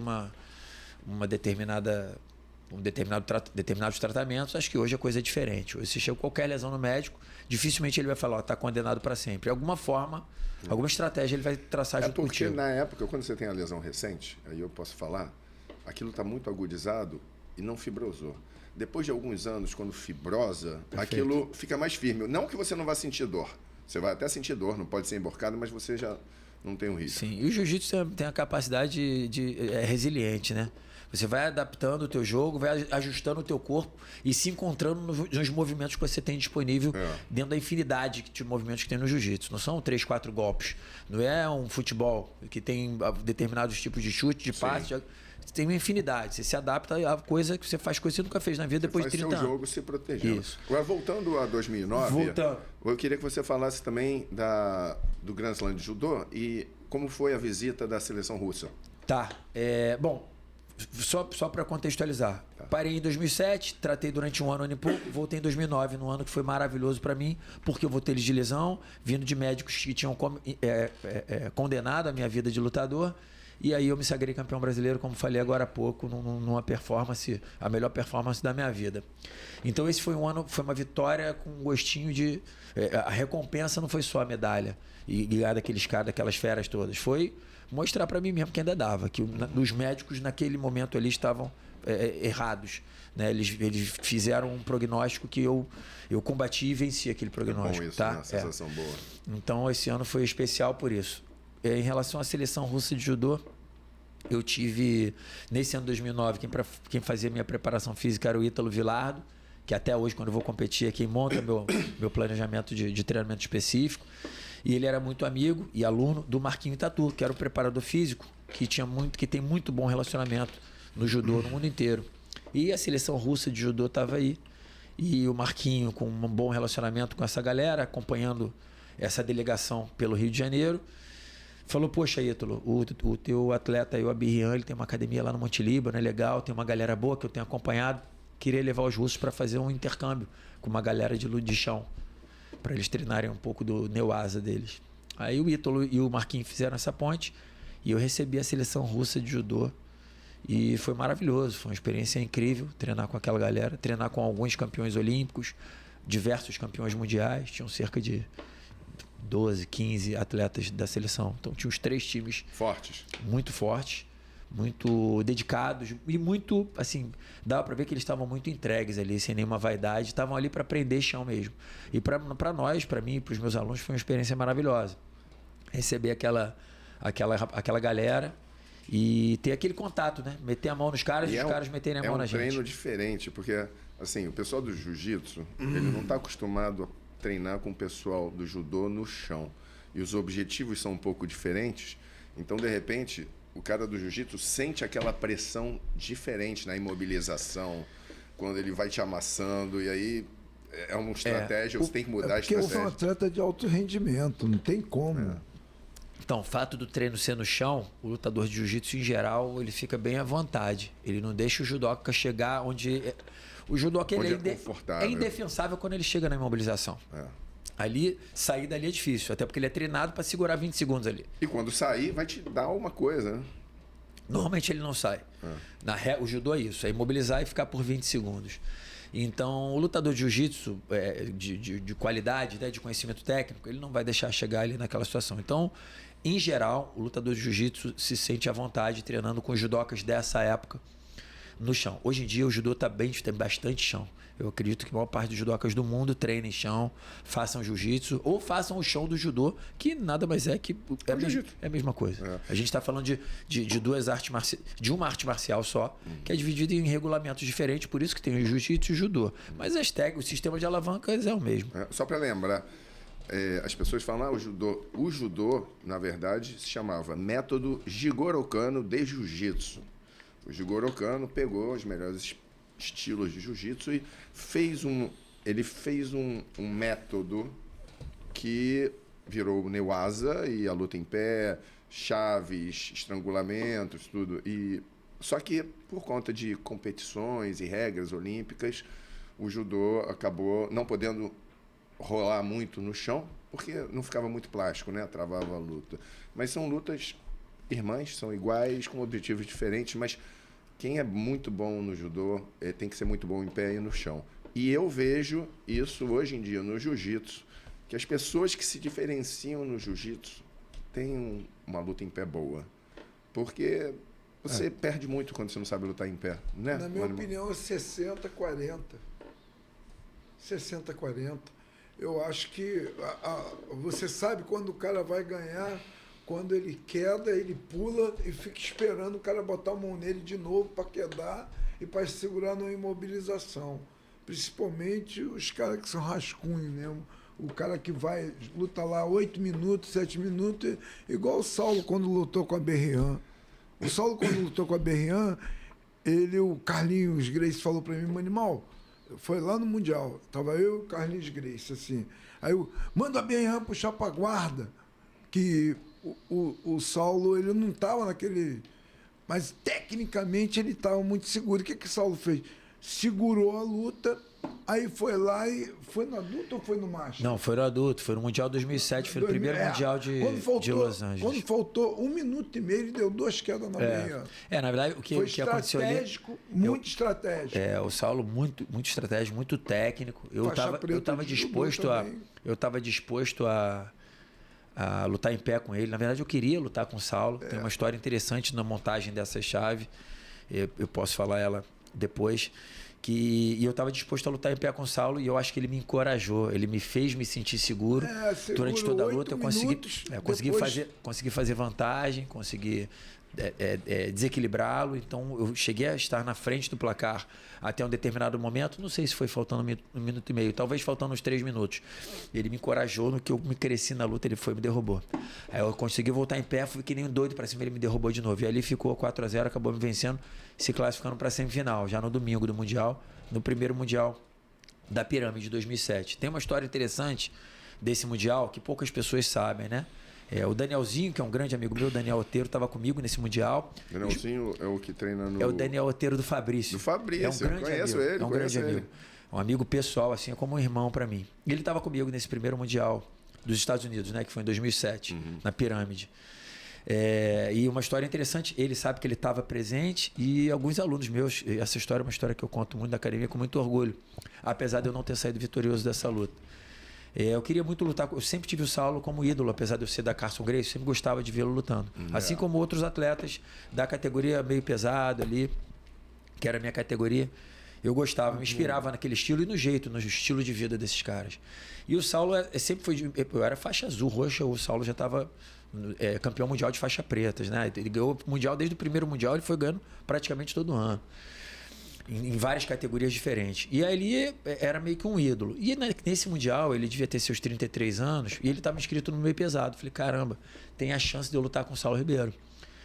determinados tratamentos. Acho que hoje a coisa é diferente. Hoje, se chega qualquer lesão no médico, dificilmente ele vai falar, está condenado para sempre. De alguma forma, alguma estratégia ele vai traçar junto porque contigo. Na época, quando você tem a lesão recente, aí eu posso falar, aquilo está muito agudizado e não fibrosou. Depois de alguns anos, quando fibrosa, aquilo fica mais firme. Não que você não vá sentir dor. Você vai até sentir dor, não pode ser emborcado, mas você já não tem o risco. Sim, e o jiu-jitsu tem a capacidade é resiliente, né? Você vai adaptando o teu jogo, vai ajustando o teu corpo e se encontrando nos movimentos que você tem disponível dentro da infinidade de movimentos que tem no jiu-jitsu. Não são 3, 4 golpes. Não é um futebol que tem determinados tipos de chute, de passe. Você tem uma infinidade. Você se adapta a coisa que você faz coisa que você nunca fez na vida depois de 30 anos. Seu jogo se protegendo. Isso. Agora, voltando a 2009, eu queria que você falasse também do Grand Slam de Judô e como foi a visita da seleção russa. Tá. Bom, só para contextualizar. Parei em 2007, tratei durante um ano e pouco, voltei em 2009, num ano que foi maravilhoso para mim, porque eu voltei de lesão, vindo de médicos que tinham condenado a minha vida de lutador. E aí eu me sagrei campeão brasileiro, como falei agora há pouco, numa performance, a melhor performance da minha vida. Então esse foi um ano, foi uma vitória com um gostinho de... a recompensa não foi só a medalha e ganhar daqueles caras, daquelas feras todas. Foi mostrar para mim mesmo que ainda dava, que os médicos naquele momento ali estavam errados. Né? Eles fizeram um prognóstico que eu combati e venci aquele prognóstico. É bom isso, tá? né? Uma sensação boa. Então esse ano foi especial por isso. Em relação à seleção russa de judô, eu tive, nesse ano de 2009, quem fazia minha preparação física era o Ítalo Vilardo, que até hoje, quando eu vou competir, é quem monta meu planejamento de treinamento específico. E ele era muito amigo e aluno do Marquinho Tatu, que era o preparador físico, que tem muito bom relacionamento no judô no mundo inteiro. E a seleção russa de judô estava aí. E o Marquinho, com um bom relacionamento com essa galera, acompanhando essa delegação pelo Rio de Janeiro, falou, poxa, Ítalo, o teu atleta aí, o Abirrian, ele tem uma academia lá no Monte Líbano, é legal, tem uma galera boa que eu tenho acompanhado. Queria levar os russos para fazer um intercâmbio com uma galera de chão, para eles treinarem um pouco do Neuasa deles. Aí o Ítalo e o Marquinhos fizeram essa ponte e eu recebi a seleção russa de judô. E foi maravilhoso, foi uma experiência incrível treinar com aquela galera, treinar com alguns campeões olímpicos, diversos campeões mundiais, tinham cerca de 12, 15 atletas da seleção. Então tinha os 3 times muito fortes, muito dedicados e muito, assim, dava para ver que eles estavam muito entregues ali, sem nenhuma vaidade, estavam ali para aprender chão mesmo. E para nós, para mim, para os meus alunos, foi uma experiência maravilhosa. Receber aquela galera e ter aquele contato, né? Meter a mão nos caras e os caras meterem a mão na gente. É um treino diferente, porque assim, o pessoal do jiu-jitsu, ele não está acostumado a treinar com o pessoal do judô no chão. E os objetivos são um pouco diferentes. Então, de repente, o cara do jiu-jitsu sente aquela pressão diferente na imobilização, quando ele vai te amassando, e aí é uma estratégia, você tem que mudar a estratégia. Porque eu sou um atleta de alto rendimento, não tem como. Então, o fato do treino ser no chão, o lutador de jiu-jitsu em geral, ele fica bem à vontade. Ele não deixa o judoca chegar onde O judoca ele Onde é confortável. é indefensável quando ele chega na imobilização. É. Ali, sair dali é difícil, até porque ele é treinado para segurar 20 segundos ali. E quando sair, vai te dar uma coisa, né? Normalmente ele não sai. O judô é isso, é imobilizar e ficar por 20 segundos. Então, o lutador de jiu-jitsu de qualidade, né, de conhecimento técnico, ele não vai deixar chegar ali naquela situação. Então, em geral, o lutador de jiu-jitsu se sente à vontade treinando com os judocas dessa época no chão. Hoje em dia, o judô tem bastante chão. Eu acredito que a maior parte dos judocas do mundo treinem chão, façam jiu-jitsu ou façam o chão do judô, que nada mais é que é a mesma coisa. É. A gente está falando de duas artes de uma arte marcial só, que é dividida em regulamentos diferentes, por isso que tem o jiu-jitsu e o judô. Mas o sistema de alavancas é o mesmo. Só para lembrar, as pessoas falam, o judô, na verdade, se chamava método Jigoro Kano de jiu-jitsu. O Jigoro Kano pegou os melhores estilos de jiu-jitsu e fez um método que virou o Newaza e a luta em pé, chaves, estrangulamentos, tudo. Só que por conta de competições e regras olímpicas, o judô acabou não podendo rolar muito no chão, porque não ficava muito plástico, né? Travava a luta. Mas são lutas irmãs, são iguais, com objetivos diferentes, mas quem é muito bom no judô tem que ser muito bom em pé e no chão. E eu vejo isso hoje em dia no jiu-jitsu, que as pessoas que se diferenciam no jiu-jitsu têm uma luta em pé boa. Porque você perde muito quando você não sabe lutar em pé, né? Na minha opinião, é 60-40. 60-40. Eu acho que você sabe quando o cara vai ganhar. Quando ele queda, ele pula e fica esperando o cara botar a mão nele de novo para quedar e para segurar numa imobilização. Principalmente os caras que são rascunhos mesmo. O cara que vai, luta lá 8 minutos, 7 minutos, igual o Saulo quando lutou com a Berrian. O Saulo quando lutou com a Berrian, o Carlinhos Grace falou para mim, Manimal, foi lá no Mundial, tava eu e o Carlinhos Grace, assim. Aí eu, manda a Berrian puxar para guarda, que o Saulo, ele não estava naquele... Mas, tecnicamente, ele estava muito seguro. O que o Saulo fez? Segurou a luta, aí foi lá e... Foi no adulto ou foi no macho? Não, foi no adulto. Foi no Mundial 2007. Foi o primeiro Mundial de Los Angeles. Quando faltou 1 minuto e meio, ele deu 2 quedas na meia. Na verdade, o que aconteceu ali... Estratégico, muito estratégico. O Saulo, muito estratégico, muito técnico. Eu estava disposto a lutar em pé com ele. Na verdade, eu queria lutar com o Saulo. Tem uma história interessante na montagem dessa chave. Eu posso falar ela depois. E eu estava disposto a lutar em pé com o Saulo e eu acho que ele me encorajou. Ele me fez me sentir seguro. Durante toda a luta, eu consegui fazer vantagem, consegui desequilibrá-lo. Então, eu cheguei a estar na frente do placar até um determinado momento. Não sei se foi faltando 1 minuto e meio, talvez faltando uns 3 minutos. Ele me encorajou no que eu me cresci na luta, ele me derrubou. Aí eu consegui voltar em pé, fui que nem um doido para cima, ele me derrubou de novo. E ali ficou 4-0, acabou me vencendo, se classificando para a semifinal, já no domingo do Mundial, no primeiro Mundial da Pirâmide de 2007. Tem uma história interessante desse Mundial que poucas pessoas sabem, né? O Danielzinho, que é um grande amigo meu, o Daniel Oteiro, estava comigo nesse Mundial. Danielzinho é o que treina no... É o Daniel Oteiro do Fabrício. Do Fabrício, é um grande conheço amigo, ele. É um grande amigo. Um amigo pessoal, assim, é como um irmão para mim. E ele estava comigo nesse primeiro Mundial dos Estados Unidos, né? Que foi em 2007, na Pirâmide. E uma história interessante, ele sabe que ele estava presente e alguns alunos meus, essa história é uma história que eu conto muito na academia com muito orgulho, apesar de eu não ter saído vitorioso dessa luta. Eu queria muito lutar, eu sempre tive o Saulo como ídolo, apesar de eu ser da Carson Gracie, sempre gostava de vê-lo lutando. Assim como outros atletas da categoria meio pesado ali, que era a minha categoria, eu gostava, me inspirava naquele estilo e no jeito, no estilo de vida desses caras. E o Saulo sempre foi, eu era faixa azul, roxa, o Saulo já estava campeão mundial de faixa pretas, né? Ele ganhou o mundial desde o primeiro mundial, ele foi ganhando praticamente todo ano. Em várias categorias diferentes. E aí ele era meio que um ídolo. E nesse Mundial, ele devia ter seus 33 anos, e ele estava inscrito no meio pesado. Falei, caramba, tem a chance de eu lutar com o Saulo Ribeiro.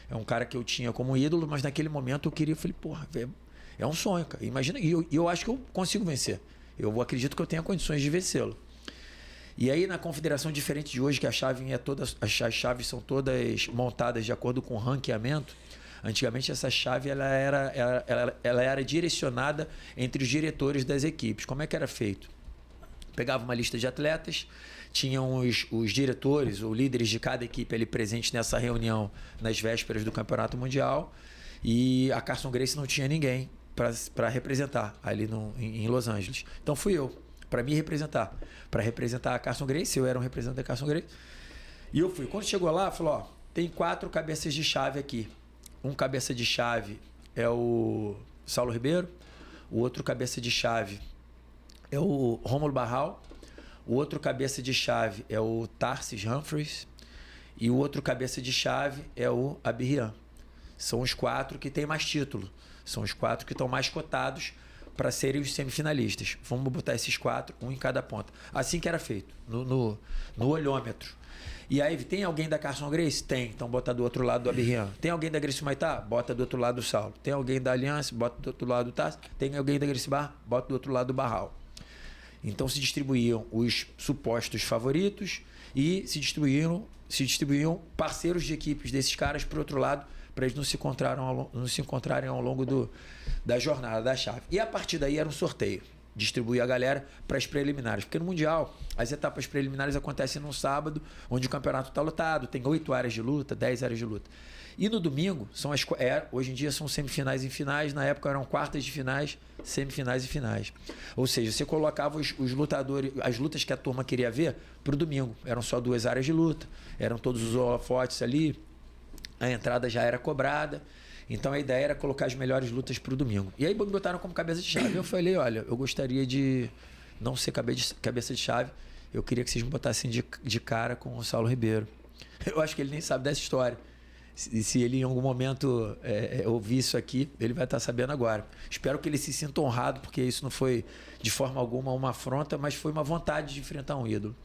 É um cara que eu tinha como ídolo, mas naquele momento eu queria, falei, porra, é um sonho, cara. Imagina, e eu acho que eu consigo vencer. Eu acredito que eu tenha condições de vencê-lo. E aí, na confederação diferente de hoje, que as chaves são todas montadas de acordo com o ranqueamento, Antigamente essa chave ela era direcionada entre os diretores das equipes. Como é que era feito? Pegava uma lista de atletas, tinham os diretores ou líderes de cada equipe ali presentes nessa reunião nas vésperas do Campeonato Mundial, e a Carson Gracie não tinha ninguém para representar ali em Los Angeles. Então fui eu, para me representar. Para representar a Carson Gracie, eu era um representante da Carson Gracie. E eu fui. Quando chegou lá, falou, ó, tem 4 cabeças de chave aqui. Um cabeça de chave é o Saulo Ribeiro, o outro cabeça de chave é o Rômulo Barral, o outro cabeça de chave é o Tarsis Humphries e o outro cabeça de chave é o Abirrian. São os 4 que têm mais título, são os 4 que estão mais cotados para serem os semifinalistas. Vamos botar esses 4, um em cada ponta. Assim que era feito, no olhômetro. E aí, tem alguém da Carson Gracie? Tem. Então, bota do outro lado do Abirrian. Tem alguém da Gracie Maitá? Bota do outro lado do Saulo. Tem alguém da Aliança? Bota do outro lado do Tassi. Tem alguém da Gracie Barra? Bota do outro lado do Barral. Então, se distribuíam os supostos favoritos e se distribuíam parceiros de equipes desses caras para o outro lado, para eles não se encontrarem ao longo da jornada, da chave. E a partir daí era um sorteio. Distribuir a galera para as preliminares. Porque no Mundial, as etapas preliminares acontecem no sábado, onde o campeonato está lotado, tem 8 áreas de luta, 10 áreas de luta. E no domingo, hoje em dia são semifinais e finais, na época eram quartas de finais, semifinais e finais. Ou seja, você colocava os lutadores, as lutas que a turma queria ver, para o domingo. Eram só 2 áreas de luta, eram todos os holofotes ali, a entrada já era cobrada. Então a ideia era colocar as melhores lutas para o domingo. E aí me botaram como cabeça de chave. Eu falei, olha, eu gostaria de não ser cabeça de chave. Eu queria que vocês me botassem de cara com o Saulo Ribeiro. Eu acho que ele nem sabe dessa história. Se ele em algum momento ouvir isso aqui, ele vai estar sabendo agora. Espero que ele se sinta honrado, porque isso não foi de forma alguma uma afronta, mas foi uma vontade de enfrentar um ídolo.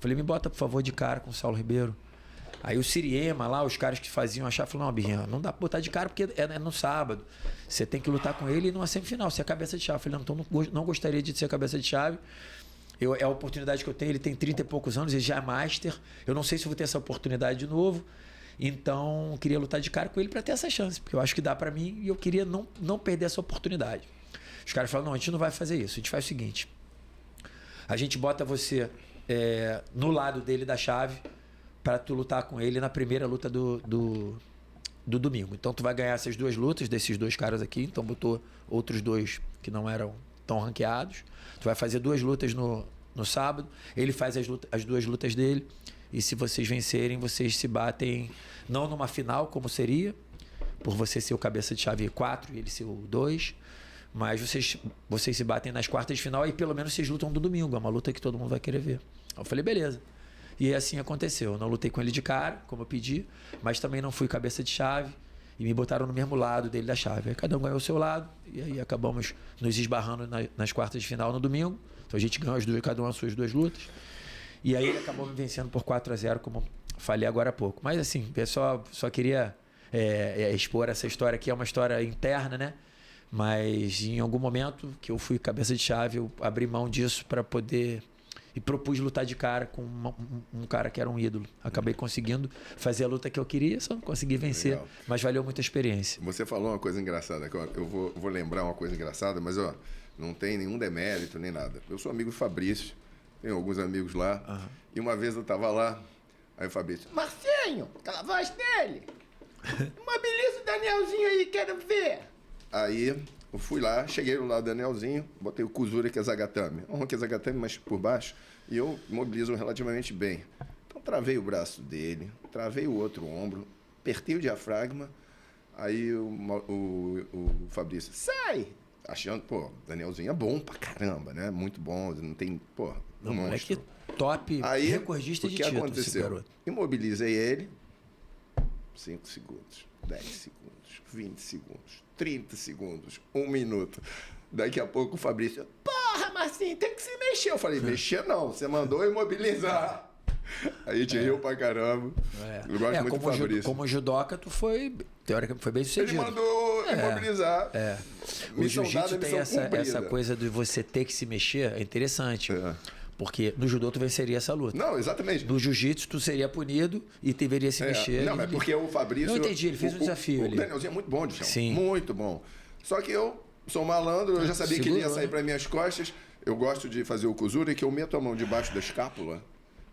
Falei, me bota, por favor, de cara com o Saulo Ribeiro. Aí o Siriema lá, os caras que faziam achar, falaram, não, Birrinha, não dá pra botar de cara porque é no sábado. Você tem que lutar com ele numa semifinal, você é cabeça de chave. Eu falei, então não gostaria de ser cabeça de chave. É a oportunidade que eu tenho, ele tem 30 e poucos anos, ele já é master. Eu não sei se eu vou ter essa oportunidade de novo. Então, eu queria lutar de cara com ele para ter essa chance, porque eu acho que dá para mim e eu queria não perder essa oportunidade. Os caras falaram, não, a gente não vai fazer isso, a gente faz o seguinte, a gente bota você no lado dele da chave para tu lutar com ele na primeira luta do domingo. Então, tu vai ganhar essas 2 lutas desses 2 caras aqui, então botou outros 2 que não eram tão ranqueados. Tu vai fazer 2 lutas no sábado, ele faz as 2 lutas dele. E se vocês vencerem, vocês se batem não numa final, como seria, por você ser o cabeça de chave 4 e ele ser o 2, mas vocês se batem nas quartas de final e pelo menos vocês lutam no domingo. É uma luta que todo mundo vai querer ver. Eu falei, beleza. E assim aconteceu. Eu não lutei com ele de cara, como eu pedi, mas também não fui cabeça de chave e me botaram no mesmo lado dele da chave. Aí cada um ganhou o seu lado e aí acabamos nos esbarrando nas quartas de final no domingo. Então a gente ganhou cada um as suas 2 lutas. E aí ele acabou me vencendo por 4-0, como falei agora há pouco. Mas assim, eu só queria expor essa história aqui. É uma história interna, né? Mas em algum momento que eu fui cabeça de chave, eu abri mão disso para poder... E propus lutar de cara com um cara que era um ídolo. Acabei conseguindo fazer a luta que eu queria, só não consegui vencer. Legal. Mas valeu muito a experiência. Você falou uma coisa engraçada, que eu vou lembrar uma coisa engraçada, mas ó, não tem nenhum demérito nem nada. Eu sou amigo do Fabrício, tenho alguns amigos lá, e uma vez eu tava lá, aí o Fabrício, Marcinho, aquela voz dele, mobiliza o Danielzinho aí, quero ver. Aí eu fui lá, cheguei lá do Danielzinho, botei o Kuzuri Kezagatame, um Kezagatame mais por baixo, e eu mobilizo relativamente bem. Então travei o braço dele, travei o outro ombro, apertei o diafragma, aí o Fabrício, sai! Achando, pô, Danielzinho é bom pra caramba, né? Muito bom, não tem, pô, um monstro. É que top, aí, recordista de título, aconteceu? Esse garoto. Imobilizei ele, 5 segundos, 10 segundos, 20 segundos, 30 segundos, 1 minuto. Daqui a pouco o Fabrício, porra, Marcinho, tem que se mexer. Eu falei, mexer não, você mandou imobilizar. Aí a gente riu pra caramba. Eu gosto muito do Fabrício. Como judoca, tu foi, teoricamente, foi bem sucedido. Ele mandou imobilizar. O jiu-jitsu tem essa coisa de você ter que se mexer, é interessante. Porque no judô tu venceria essa luta. Não, exatamente. No jiu-jitsu tu seria punido e deveria se mexer. Não, é porque o Fabrício... Não entendi, ele fez um desafio ali. O Danielzinho é muito bom de chão. Sim. Muito bom. Só que eu sou malandro, eu já sabia que ele ia Segurou, sair né? para minhas costas. Eu gosto de fazer o Kuzuri, que eu meto a mão debaixo da escápula,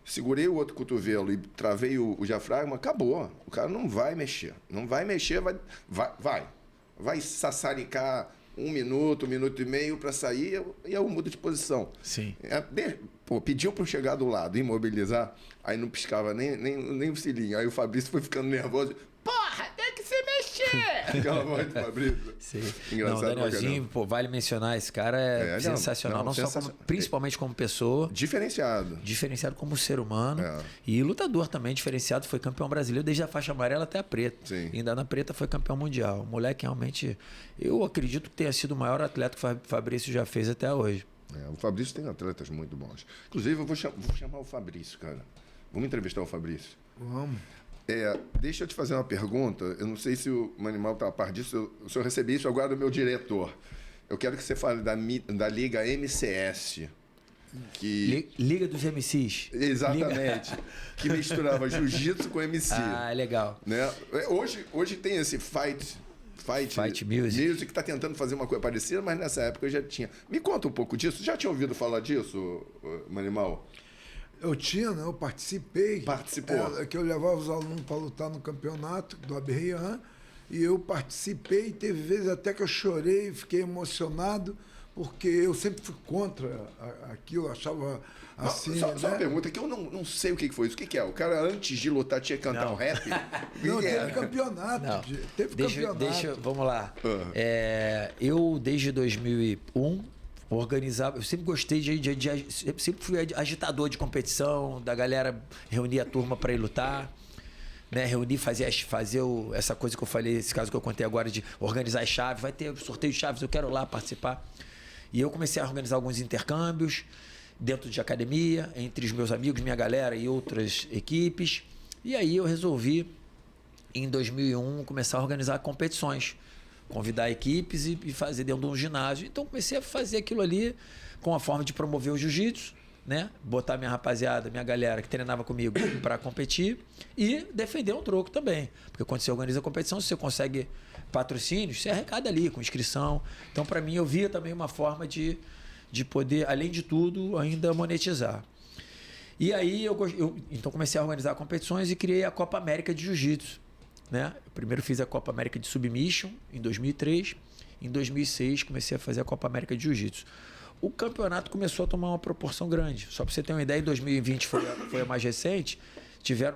segurei o outro cotovelo e travei o diafragma, acabou. O cara não vai mexer. Não vai mexer, vai sassaricar 1 minuto, 1 minuto e meio para sair e eu mudo de posição. Sim. Pediu para eu chegar do lado, imobilizar, aí não piscava nem o cilinho. Aí o Fabrício foi ficando nervoso. Porra, tem que se mexer! Aquela voz do Fabrício. Sim. Engraçado. Não, o Danielzinho, pô, vale mencionar, esse cara é sensacional. Não só principalmente como pessoa. Diferenciado. Diferenciado como ser humano. É. E lutador também, diferenciado. Foi campeão brasileiro desde a faixa amarela até a preta. Sim. E ainda na preta foi campeão mundial. O moleque realmente, eu acredito que tenha sido o maior atleta que o Fabrício já fez até hoje. O Fabrício tem atletas muito bons. Inclusive, eu vou chamar o Fabrício, cara. Vamos entrevistar o Fabrício? Vamos. Deixa eu te fazer uma pergunta. Eu não sei se o Manimal está a par disso. Se eu recebi isso agora do meu diretor. Eu quero que você fale da Liga MCS. Liga dos MCs. Exatamente. Que misturava jiu-jitsu com MC. Ah, legal. Né? Hoje tem esse Fight Music que está tentando fazer uma coisa parecida, mas nessa época eu já tinha. Me conta um pouco disso. Já tinha ouvido falar disso, Manimal? Eu tinha, né? Eu participei. Participou. Que eu levava os alunos para lutar no campeonato do ABRIAN e eu participei. Teve vezes até que eu chorei, fiquei emocionado, porque eu sempre fui contra aquilo, achava assim. Só né? uma pergunta que eu não sei o que foi isso. O que é? O cara antes de lutar tinha que cantar um rap? Não, teve campeonato. Não. Teve campeonato. Vamos lá. Eu, desde 2001, organizava. Eu sempre gostei sempre fui agitador de competição, da galera reunir a turma para ir lutar. Né, reunir, fazer essa coisa que eu falei, esse caso que eu contei agora de organizar as chaves, vai ter sorteio de chaves, eu quero lá participar. E eu comecei a organizar alguns intercâmbios dentro de academia, entre os meus amigos, minha galera e outras equipes. E aí eu resolvi, em 2001, começar a organizar competições, convidar equipes e fazer dentro de um ginásio. Então comecei a fazer aquilo ali com a forma de promover o jiu-jitsu, né? Botar minha rapaziada, minha galera que treinava comigo para competir e defender um troco também. Porque quando você organiza a competição, você consegue patrocínios, você arrecada ali com inscrição. Então, para mim, eu via também uma forma de poder, além de tudo, ainda monetizar. E aí, então comecei a organizar competições e criei a Copa América de Jiu-Jitsu. Né? Eu primeiro fiz a Copa América de Submission, em 2003. Em 2006, comecei a fazer a Copa América de Jiu-Jitsu. O campeonato começou a tomar uma proporção grande. Só para você ter uma ideia, em 2020 foi a mais recente.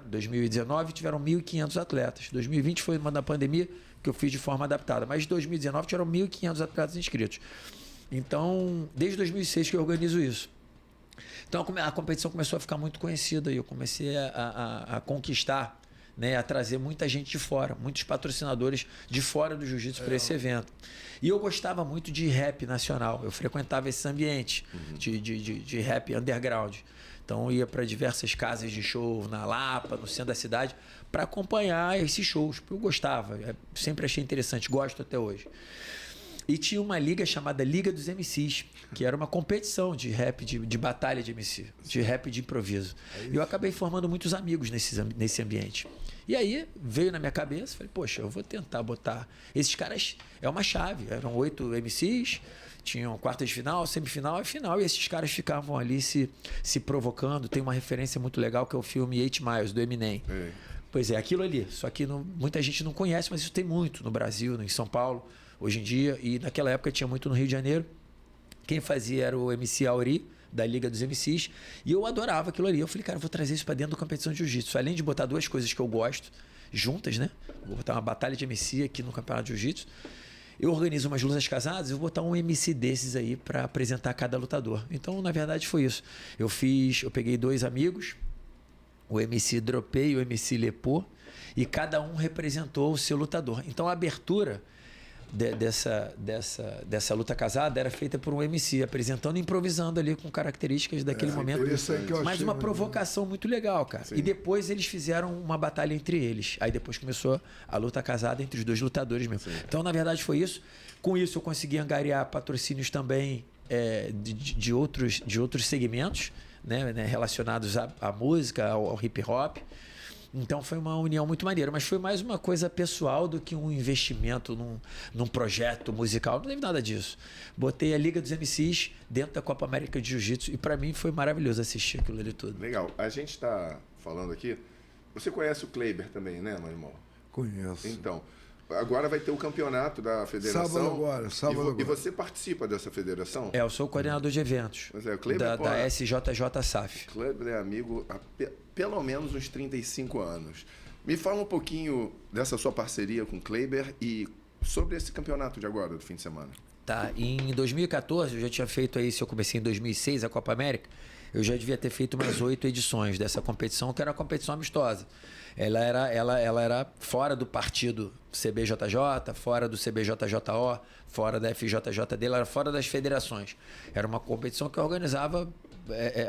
2019 tiveram 1.500 atletas. 2020 foi uma da pandemia que eu fiz de forma adaptada. Mas em 2019 tiveram 1.500 atletas inscritos. Então, desde 2006 que eu organizo isso. Então, a competição começou a ficar muito conhecida e eu comecei a conquistar, né, a trazer muita gente de fora, muitos patrocinadores de fora do jiu-jitsu para esse evento. E eu gostava muito de rap nacional. Eu frequentava esse ambiente de rap underground. Então, eu ia para diversas casas de show na Lapa, no centro da cidade, para acompanhar esses shows. Eu gostava, sempre achei interessante, gosto até hoje. E tinha uma liga chamada Liga dos MCs, que era uma competição de rap, de batalha de MC, de rap de improviso. E eu acabei formando muitos amigos nesse ambiente. E aí veio na minha cabeça, falei, poxa, eu vou tentar botar... Esses caras, é uma chave, eram 8 MCs, tinham quartas de final, semifinal e final, e esses caras ficavam ali se provocando. Tem uma referência muito legal que é o filme 8 Miles, do Eminem. É. Pois é, aquilo ali. Só que muita gente não conhece, mas isso tem muito no Brasil, em São Paulo, hoje em dia. E naquela época tinha muito no Rio de Janeiro. Quem fazia era o MC Auri, da Liga dos MCs. E eu adorava aquilo ali. Eu falei, cara, eu vou trazer isso para dentro da competição de jiu-jitsu. Além de botar duas coisas que eu gosto juntas, né? Vou botar uma batalha de MC aqui no campeonato de jiu-jitsu. Eu organizo umas lutas casadas, eu vou botar um MC desses aí para apresentar cada lutador. Então, na verdade, foi isso. Eu peguei 2 amigos, o MC Dropei e o MC Lepô, e cada um representou o seu lutador. Então, a abertura dessa luta casada era feita por um MC, apresentando e improvisando ali com características daquele momento. Isso aí que eu Mas achei uma provocação muito legal, cara. Sim. E depois eles fizeram uma batalha entre eles. Aí depois começou a luta casada entre os 2 lutadores mesmo. Sim. Então, na verdade, foi isso. Com isso, eu consegui angariar patrocínios também de outros segmentos, né, relacionados à música, ao hip hop. Então foi uma união muito maneira, mas foi mais uma coisa pessoal do que um investimento num projeto musical. Não teve nada disso. Botei a Liga dos MCs dentro da Copa América de Jiu-Jitsu e para mim foi maravilhoso assistir aquilo ali tudo. Legal. A gente está falando aqui. Você conhece o Kleber também, né, Manimal? Conheço. Então, agora vai ter o campeonato da federação. Sábado agora. E você participa dessa federação? Eu sou o coordenador de eventos Pois é, o Kleber, da SJJ SAF. Kleber é amigo há pelo menos uns 35 anos. Me fala um pouquinho dessa sua parceria com o Kleber e sobre esse campeonato de agora, do fim de semana. Tá, em 2014, eu já tinha feito aí, se eu comecei em 2006, a Copa América, eu já devia ter feito umas 8 edições dessa competição, que era uma competição amistosa. Ela era fora do partido CBJJ, fora do CBJJO, fora da FJJD, ela era fora das federações. Era uma competição que eu organizava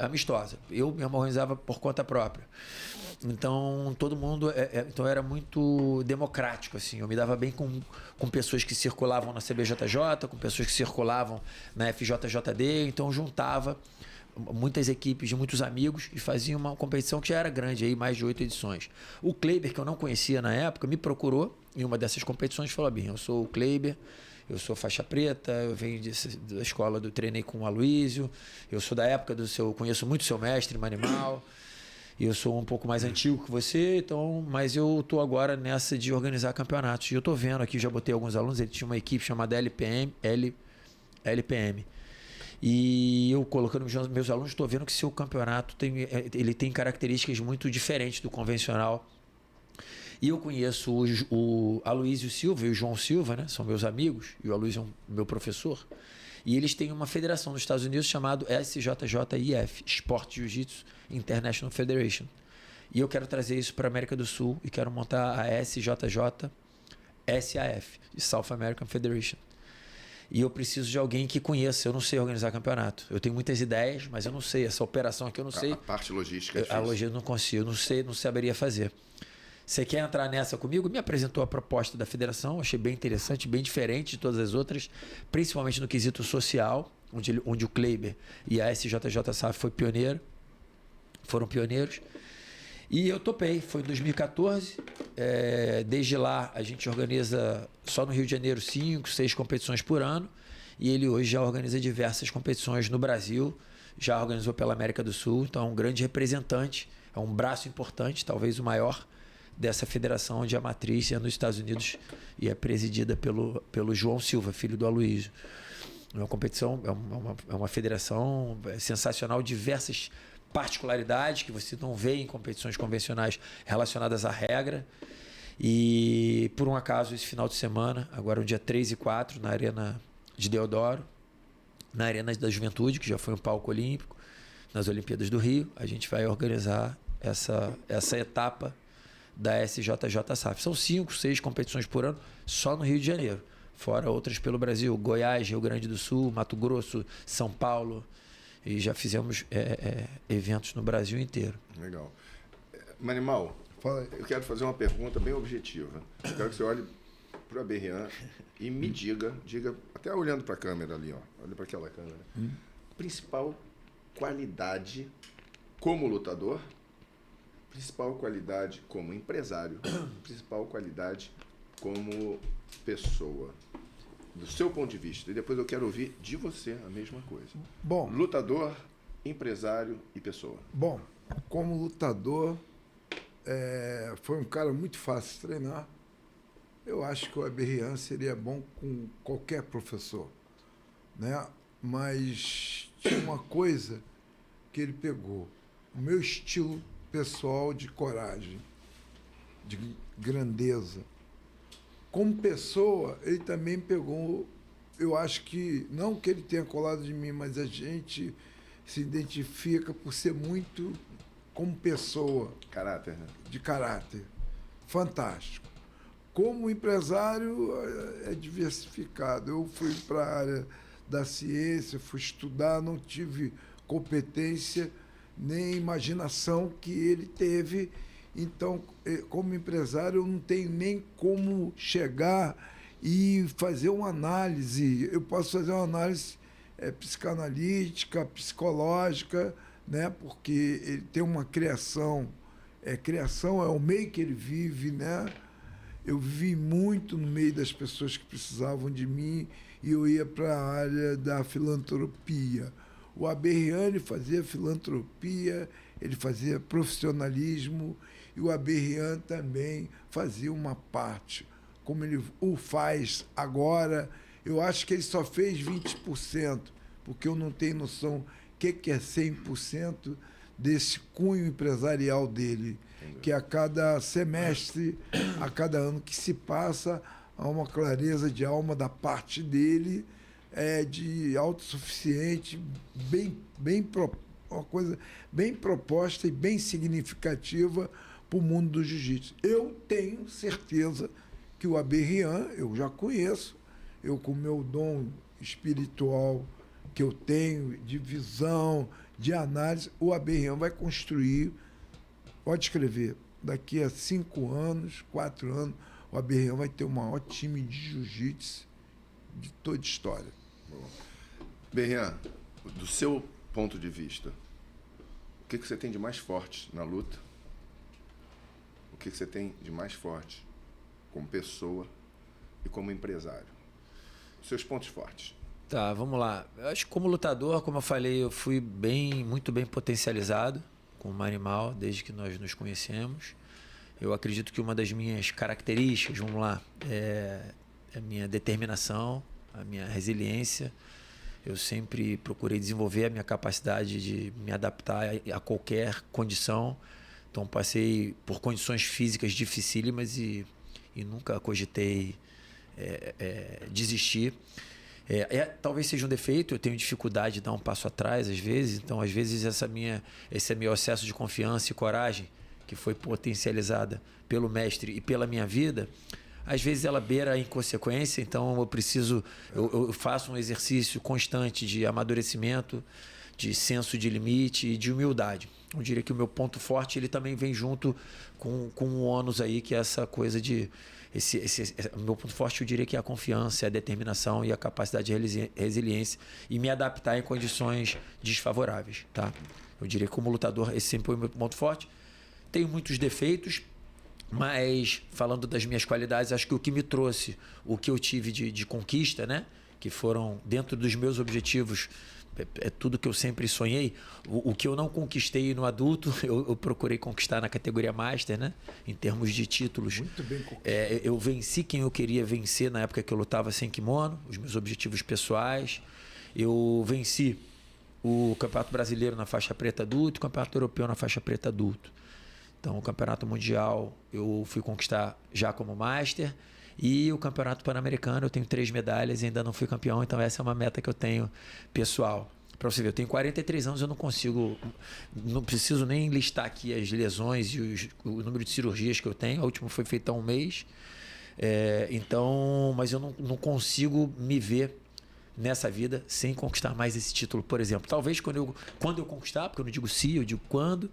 amistosa. Eu mesmo organizava por conta própria. Então, todo mundo... então, era muito democrático, assim. Eu me dava bem com pessoas que circulavam na CBJJ, com pessoas que circulavam na FJJD. Então, eu juntava muitas equipes de muitos amigos e fazia uma competição que já era grande, aí, mais de 8 edições. O Kleber, que eu não conhecia na época, me procurou em uma dessas competições e falou: Bem, eu sou o Kleber, eu sou faixa preta, eu venho da escola treinei com o Aloysio, eu sou da época conheço muito o seu mestre, Manimal, e eu sou um pouco mais antigo que você, então, mas eu estou agora nessa de organizar campeonatos. E eu estou vendo aqui, já botei alguns alunos, ele tinha uma equipe chamada LPM. E eu colocando meus alunos, estou vendo que seu campeonato ele tem características muito diferentes do convencional. E eu conheço o Aloysio Silva e o João Silva, né? São meus amigos, e o Aloysio é meu professor. E eles têm uma federação nos Estados Unidos chamada SJJIF, Sport Jiu-Jitsu International Federation. E eu quero trazer isso para a América do Sul e quero montar a SJJ SAF, South American Federation. E eu preciso de alguém que conheça. Eu não sei organizar campeonato. Eu tenho muitas ideias, mas eu não sei. Essa operação aqui eu não sei. A parte logística é difícil. A logística eu não consigo. Não saberia fazer. Você quer entrar nessa comigo? Me apresentou a proposta da federação. Achei bem interessante, bem diferente de todas as outras. Principalmente no quesito social, onde o Kleber e a SJJ SAF foram pioneiros. E eu topei, foi em 2014. Desde lá, a gente organiza só no Rio de Janeiro 5, 6 competições por ano. E ele hoje já organiza diversas competições no Brasil, já organizou pela América do Sul. Então, é um grande representante, é um braço importante, talvez o maior dessa federação, onde a matriz é nos Estados Unidos e é presidida pelo João Silva, filho do Aloysio. É uma competição, é uma federação sensacional, diversas particularidades que você não vê em competições convencionais relacionadas à regra. E por um acaso esse final de semana, agora no dia 3 e 4, na Arena de Deodoro, na Arena da Juventude, que já foi um palco olímpico, nas Olimpíadas do Rio, a gente vai organizar essa etapa da SJJ SAF. São 5, 6 competições por ano só no Rio de Janeiro, fora outras pelo Brasil, Goiás, Rio Grande do Sul, Mato Grosso, São Paulo. E já fizemos eventos no Brasil inteiro. Legal. Manimal, eu quero fazer uma pergunta bem objetiva. Eu quero que você olhe para a Berrian e me diga, até olhando para a câmera ali, ó, olha para aquela câmera. Principal qualidade como lutador, principal qualidade como empresário, principal qualidade como pessoa. Do seu ponto de vista. E depois eu quero ouvir de você a mesma coisa. Bom, lutador, empresário e pessoa. Bom, como lutador, foi um cara muito fácil de treinar. Eu acho que o Aberrian seria bom com qualquer professor, né? Mas tinha uma coisa que ele pegou. O meu estilo pessoal de coragem, de grandeza. Como pessoa, ele também pegou, eu acho que, não que ele tenha colado de mim, mas a gente se identifica por ser muito como pessoa. Caráter, né? De caráter. Fantástico. Como empresário, é diversificado. Eu fui para a área da ciência, fui estudar, não tive competência nem imaginação que ele teve. Então, como empresário, eu não tenho nem como chegar e fazer uma análise. Eu posso fazer uma análise psicanalítica, psicológica né? Porque ele tem uma criação, criação é o meio que ele vive, né? Eu vivi muito no meio das pessoas que precisavam de mim e eu ia para a área da filantropia. O Aberrian fazia filantropia, ele fazia profissionalismo e o Aberrian também fazia uma parte. Como ele o faz agora, eu acho que ele só fez 20%, porque eu não tenho noção o que é 100% desse cunho empresarial dele, que a cada semestre, a cada ano que se passa, há uma clareza de alma da parte dele, de autossuficiente, uma coisa bem proposta e bem significativa para o mundo do jiu-jitsu. Eu tenho certeza que o Aberrian, eu já conheço, eu com o meu dom espiritual que eu tenho, de visão, de análise, o Aberrian vai construir, pode escrever, daqui a 5 anos, 4 anos, o Aberrian vai ter o maior time de jiu-jitsu de toda a história. Berrian, do seu ponto de vista, o que você tem de mais forte na luta? O que você tem de mais forte como pessoa e como empresário? Seus pontos fortes. Tá, vamos lá. Eu acho que como lutador, como eu falei, eu fui muito bem potencializado como animal desde que nós nos conhecemos. Eu acredito que uma das minhas características, vamos lá, é a minha determinação, a minha resiliência. Eu sempre procurei desenvolver a minha capacidade de me adaptar a qualquer condição. Então, passei por condições físicas dificílimas e nunca cogitei desistir. Talvez seja um defeito, eu tenho dificuldade de dar um passo atrás às vezes. Então, às vezes, esse meu excesso de confiança e coragem, que foi potencializada pelo mestre e pela minha vida, às vezes ela beira a inconsequência. Então eu faço um exercício constante de amadurecimento, de senso de limite e de humildade. Eu diria que o meu ponto forte ele também vem junto com o ônus aí, que é essa coisa de... O meu ponto forte eu diria que é a confiança, a determinação e a capacidade de resiliência e me adaptar em condições desfavoráveis. Tá? Eu diria que como lutador esse sempre foi o meu ponto forte. Tenho muitos defeitos, mas falando das minhas qualidades, acho que o que me trouxe, o que eu tive de conquista, né? Que foram dentro dos meus objetivos, é tudo que eu sempre sonhei. O que eu não conquistei no adulto, eu procurei conquistar na categoria Master, né? Em termos de títulos. Muito bem conquistado. Eu venci quem eu queria vencer na época que eu lutava sem kimono, os meus objetivos pessoais. Eu venci o Campeonato Brasileiro na faixa preta adulto e o Campeonato Europeu na faixa preta adulto. Então, o Campeonato Mundial eu fui conquistar já como Master e o Campeonato Pan-Americano eu tenho 3 medalhas e ainda não fui campeão, então essa é uma meta que eu tenho pessoal. Para você ver, eu tenho 43 anos, eu não preciso nem listar aqui as lesões e o número de cirurgias que eu tenho, a última foi feita há um mês, mas eu não consigo me ver nessa vida sem conquistar mais esse título, por exemplo. Talvez quando eu conquistar, porque eu não digo se, eu digo quando,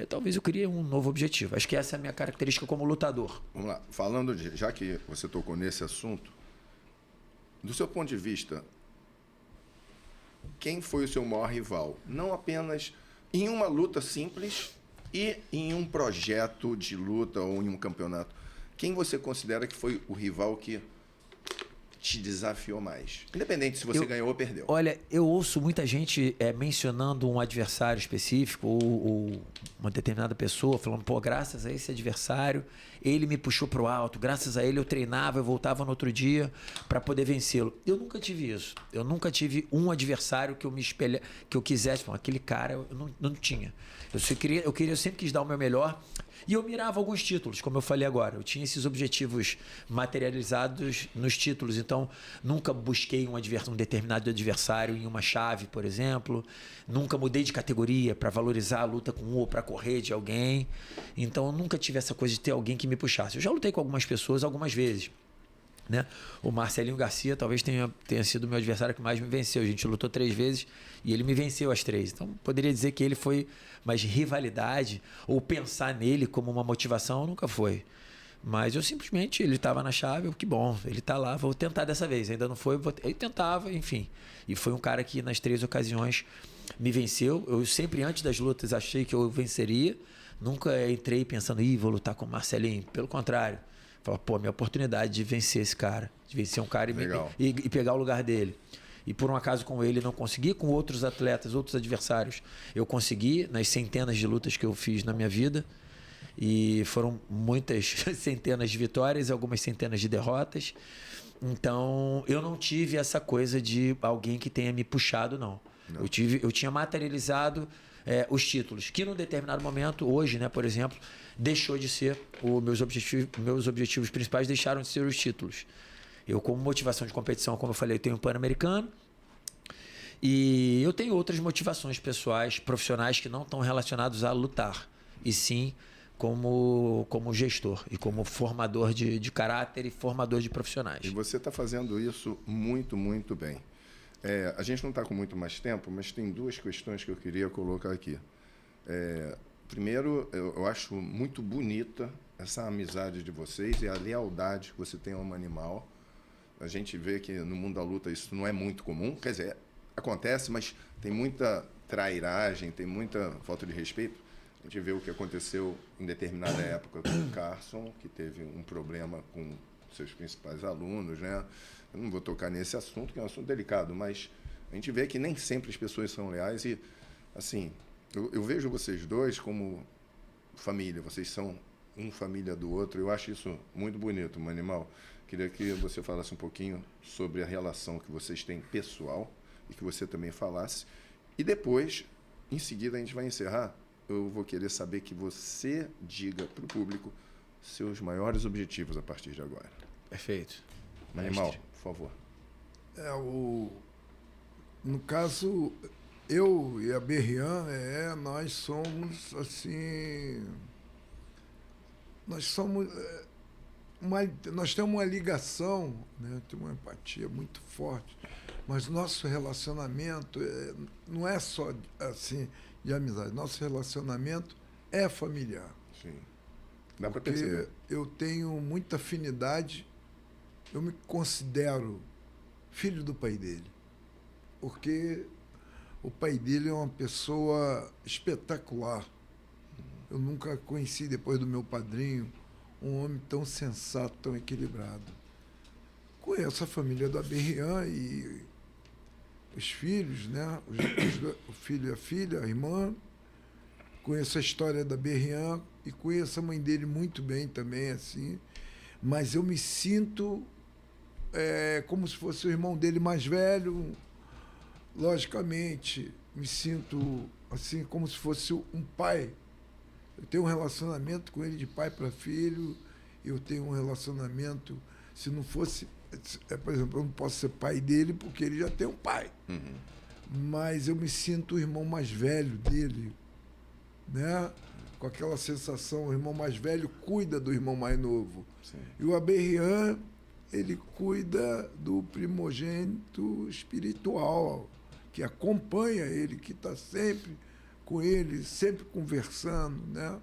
talvez eu crie um novo objetivo. Acho que essa é a minha característica como lutador. Vamos lá, já que você tocou nesse assunto, do seu ponto de vista, quem foi o seu maior rival? Não apenas em uma luta simples e em um projeto de luta ou em um campeonato. Quem você considera que foi o rival que te desafiou mais? Independente se você ganhou ou perdeu. Olha, eu ouço muita gente mencionando um adversário específico ou uma determinada pessoa falando, pô, graças a esse adversário, ele me puxou pro alto, graças a ele eu treinava, eu voltava no outro dia para poder vencê-lo. Eu nunca tive isso. Eu nunca tive um adversário que eu me espelha, que eu quisesse, aquele cara eu não tinha. Eu sempre quis dar o meu melhor. E eu mirava alguns títulos, como eu falei agora. Eu tinha esses objetivos materializados nos títulos. Então, nunca busquei um determinado adversário em uma chave, por exemplo. Nunca mudei de categoria para valorizar a luta com um ou para correr de alguém. Então, eu nunca tive essa coisa de ter alguém que me puxasse. Eu já lutei com algumas pessoas algumas vezes. Né? O Marcelinho Garcia talvez tenha sido o meu adversário que mais me venceu. A gente lutou 3 vezes e ele me venceu as 3. Então, poderia dizer que ele foi, mas rivalidade ou pensar nele como uma motivação nunca foi. Mas eu simplesmente, ele estava na chave, que bom, ele está lá, vou tentar dessa vez. Ainda não foi, ele tentava, enfim. E foi um cara que nas 3 ocasiões me venceu. Eu sempre, antes das lutas, achei que eu venceria. Nunca entrei pensando, vou lutar com o Marcelinho. Pelo contrário. Falei, minha oportunidade de vencer esse cara. De vencer um cara e pegar o lugar dele. E por um acaso com ele não consegui, com outros atletas, outros adversários, eu consegui nas centenas de lutas que eu fiz na minha vida. E foram muitas centenas de vitórias e algumas centenas de derrotas. Então, eu não tive essa coisa de alguém que tenha me puxado, não. Eu tinha materializado os títulos, que num determinado momento, hoje, né, por exemplo, deixou de ser meus objetivos principais, deixaram de ser os títulos. Eu, como motivação de competição, como eu falei, eu tenho o Pan-Americano e eu tenho outras motivações pessoais, profissionais, que não estão relacionadas a lutar, e sim como gestor e como formador de caráter e formador de profissionais. E você está fazendo isso muito, muito bem. A gente não está com muito mais tempo, mas tem 2 questões que eu queria colocar aqui. Primeiro, eu acho muito bonita essa amizade de vocês e a lealdade que você tem ao animal. A gente vê que no mundo da luta isso não é muito comum, quer dizer, acontece, mas tem muita trairagem, tem muita falta de respeito. A gente vê o que aconteceu em determinada época com o Carson, que teve um problema com seus principais alunos, né? Eu não vou tocar nesse assunto, que é um assunto delicado, mas a gente vê que nem sempre as pessoas são leais e, assim, eu vejo vocês dois como família, vocês são um família do outro, eu acho isso muito bonito, Manimal. Queria que você falasse um pouquinho sobre a relação que vocês têm pessoal e que você também falasse. E depois, em seguida, a gente vai encerrar. Eu vou querer saber que você diga para o público seus maiores objetivos a partir de agora. Perfeito. Manimal, por favor. No caso, eu e a Berrian, nós somos assim... Nós temos uma ligação, né? Temos uma empatia muito forte, mas nosso relacionamento não é só assim de amizade, nosso relacionamento é familiar. Sim. Dá para Porque perceber. eu tenho muita afinidade, eu me considero filho do pai dele, porque o pai dele é uma pessoa espetacular. Eu nunca conheci, depois do meu padrinho, um homem tão sensato, tão equilibrado. Conheço a família do Berrian e os filhos, né? O filho e a filha, a irmã. Conheço a história da Berrian e conheço a mãe dele muito bem também, assim. Mas eu me sinto como se fosse o irmão dele mais velho. Logicamente, me sinto assim como se fosse um pai. Eu tenho um relacionamento com ele de pai para filho. Eu tenho um relacionamento, se não fosse, por exemplo, eu não posso ser pai dele porque ele já tem um pai. Uhum. Mas eu me sinto o irmão mais velho dele, né? Com aquela sensação, o irmão mais velho cuida do irmão mais novo. Sim. E o Berrian, ele cuida do primogênito espiritual, que acompanha ele, que está sempre com ele, sempre conversando, né?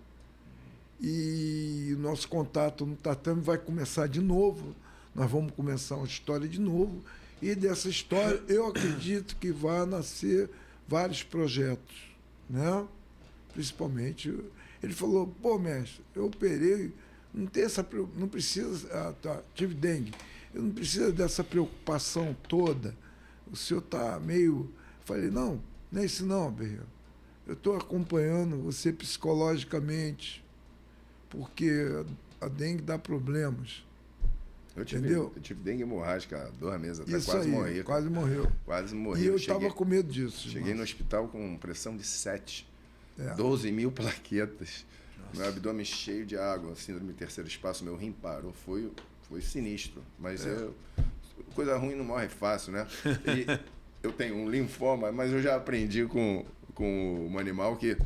E o nosso contato no tatame vai começar de novo. Nós vamos começar uma história de novo. E dessa história, eu acredito que vai nascer vários projetos, né? Principalmente, ele falou, mestre, eu operei, não precisa, tive dengue, eu não preciso dessa preocupação toda. O senhor está meio... Falei, não é isso não, Berrian. Eu estou acompanhando você psicologicamente, porque a dengue dá problemas. Entendeu? Eu tive dengue hemorrágica há 2 meses atrás, Isso quase aí, morri. quase morreu. Quase morri. E eu estava com medo disso. Cheguei no hospital com pressão de 7, 12 12.000 plaquetas, meu abdômen cheio de água, síndrome do terceiro espaço, meu rim parou, foi sinistro. Mas coisa ruim não morre fácil, né? E eu tenho um linfoma, mas eu já aprendi com o animal que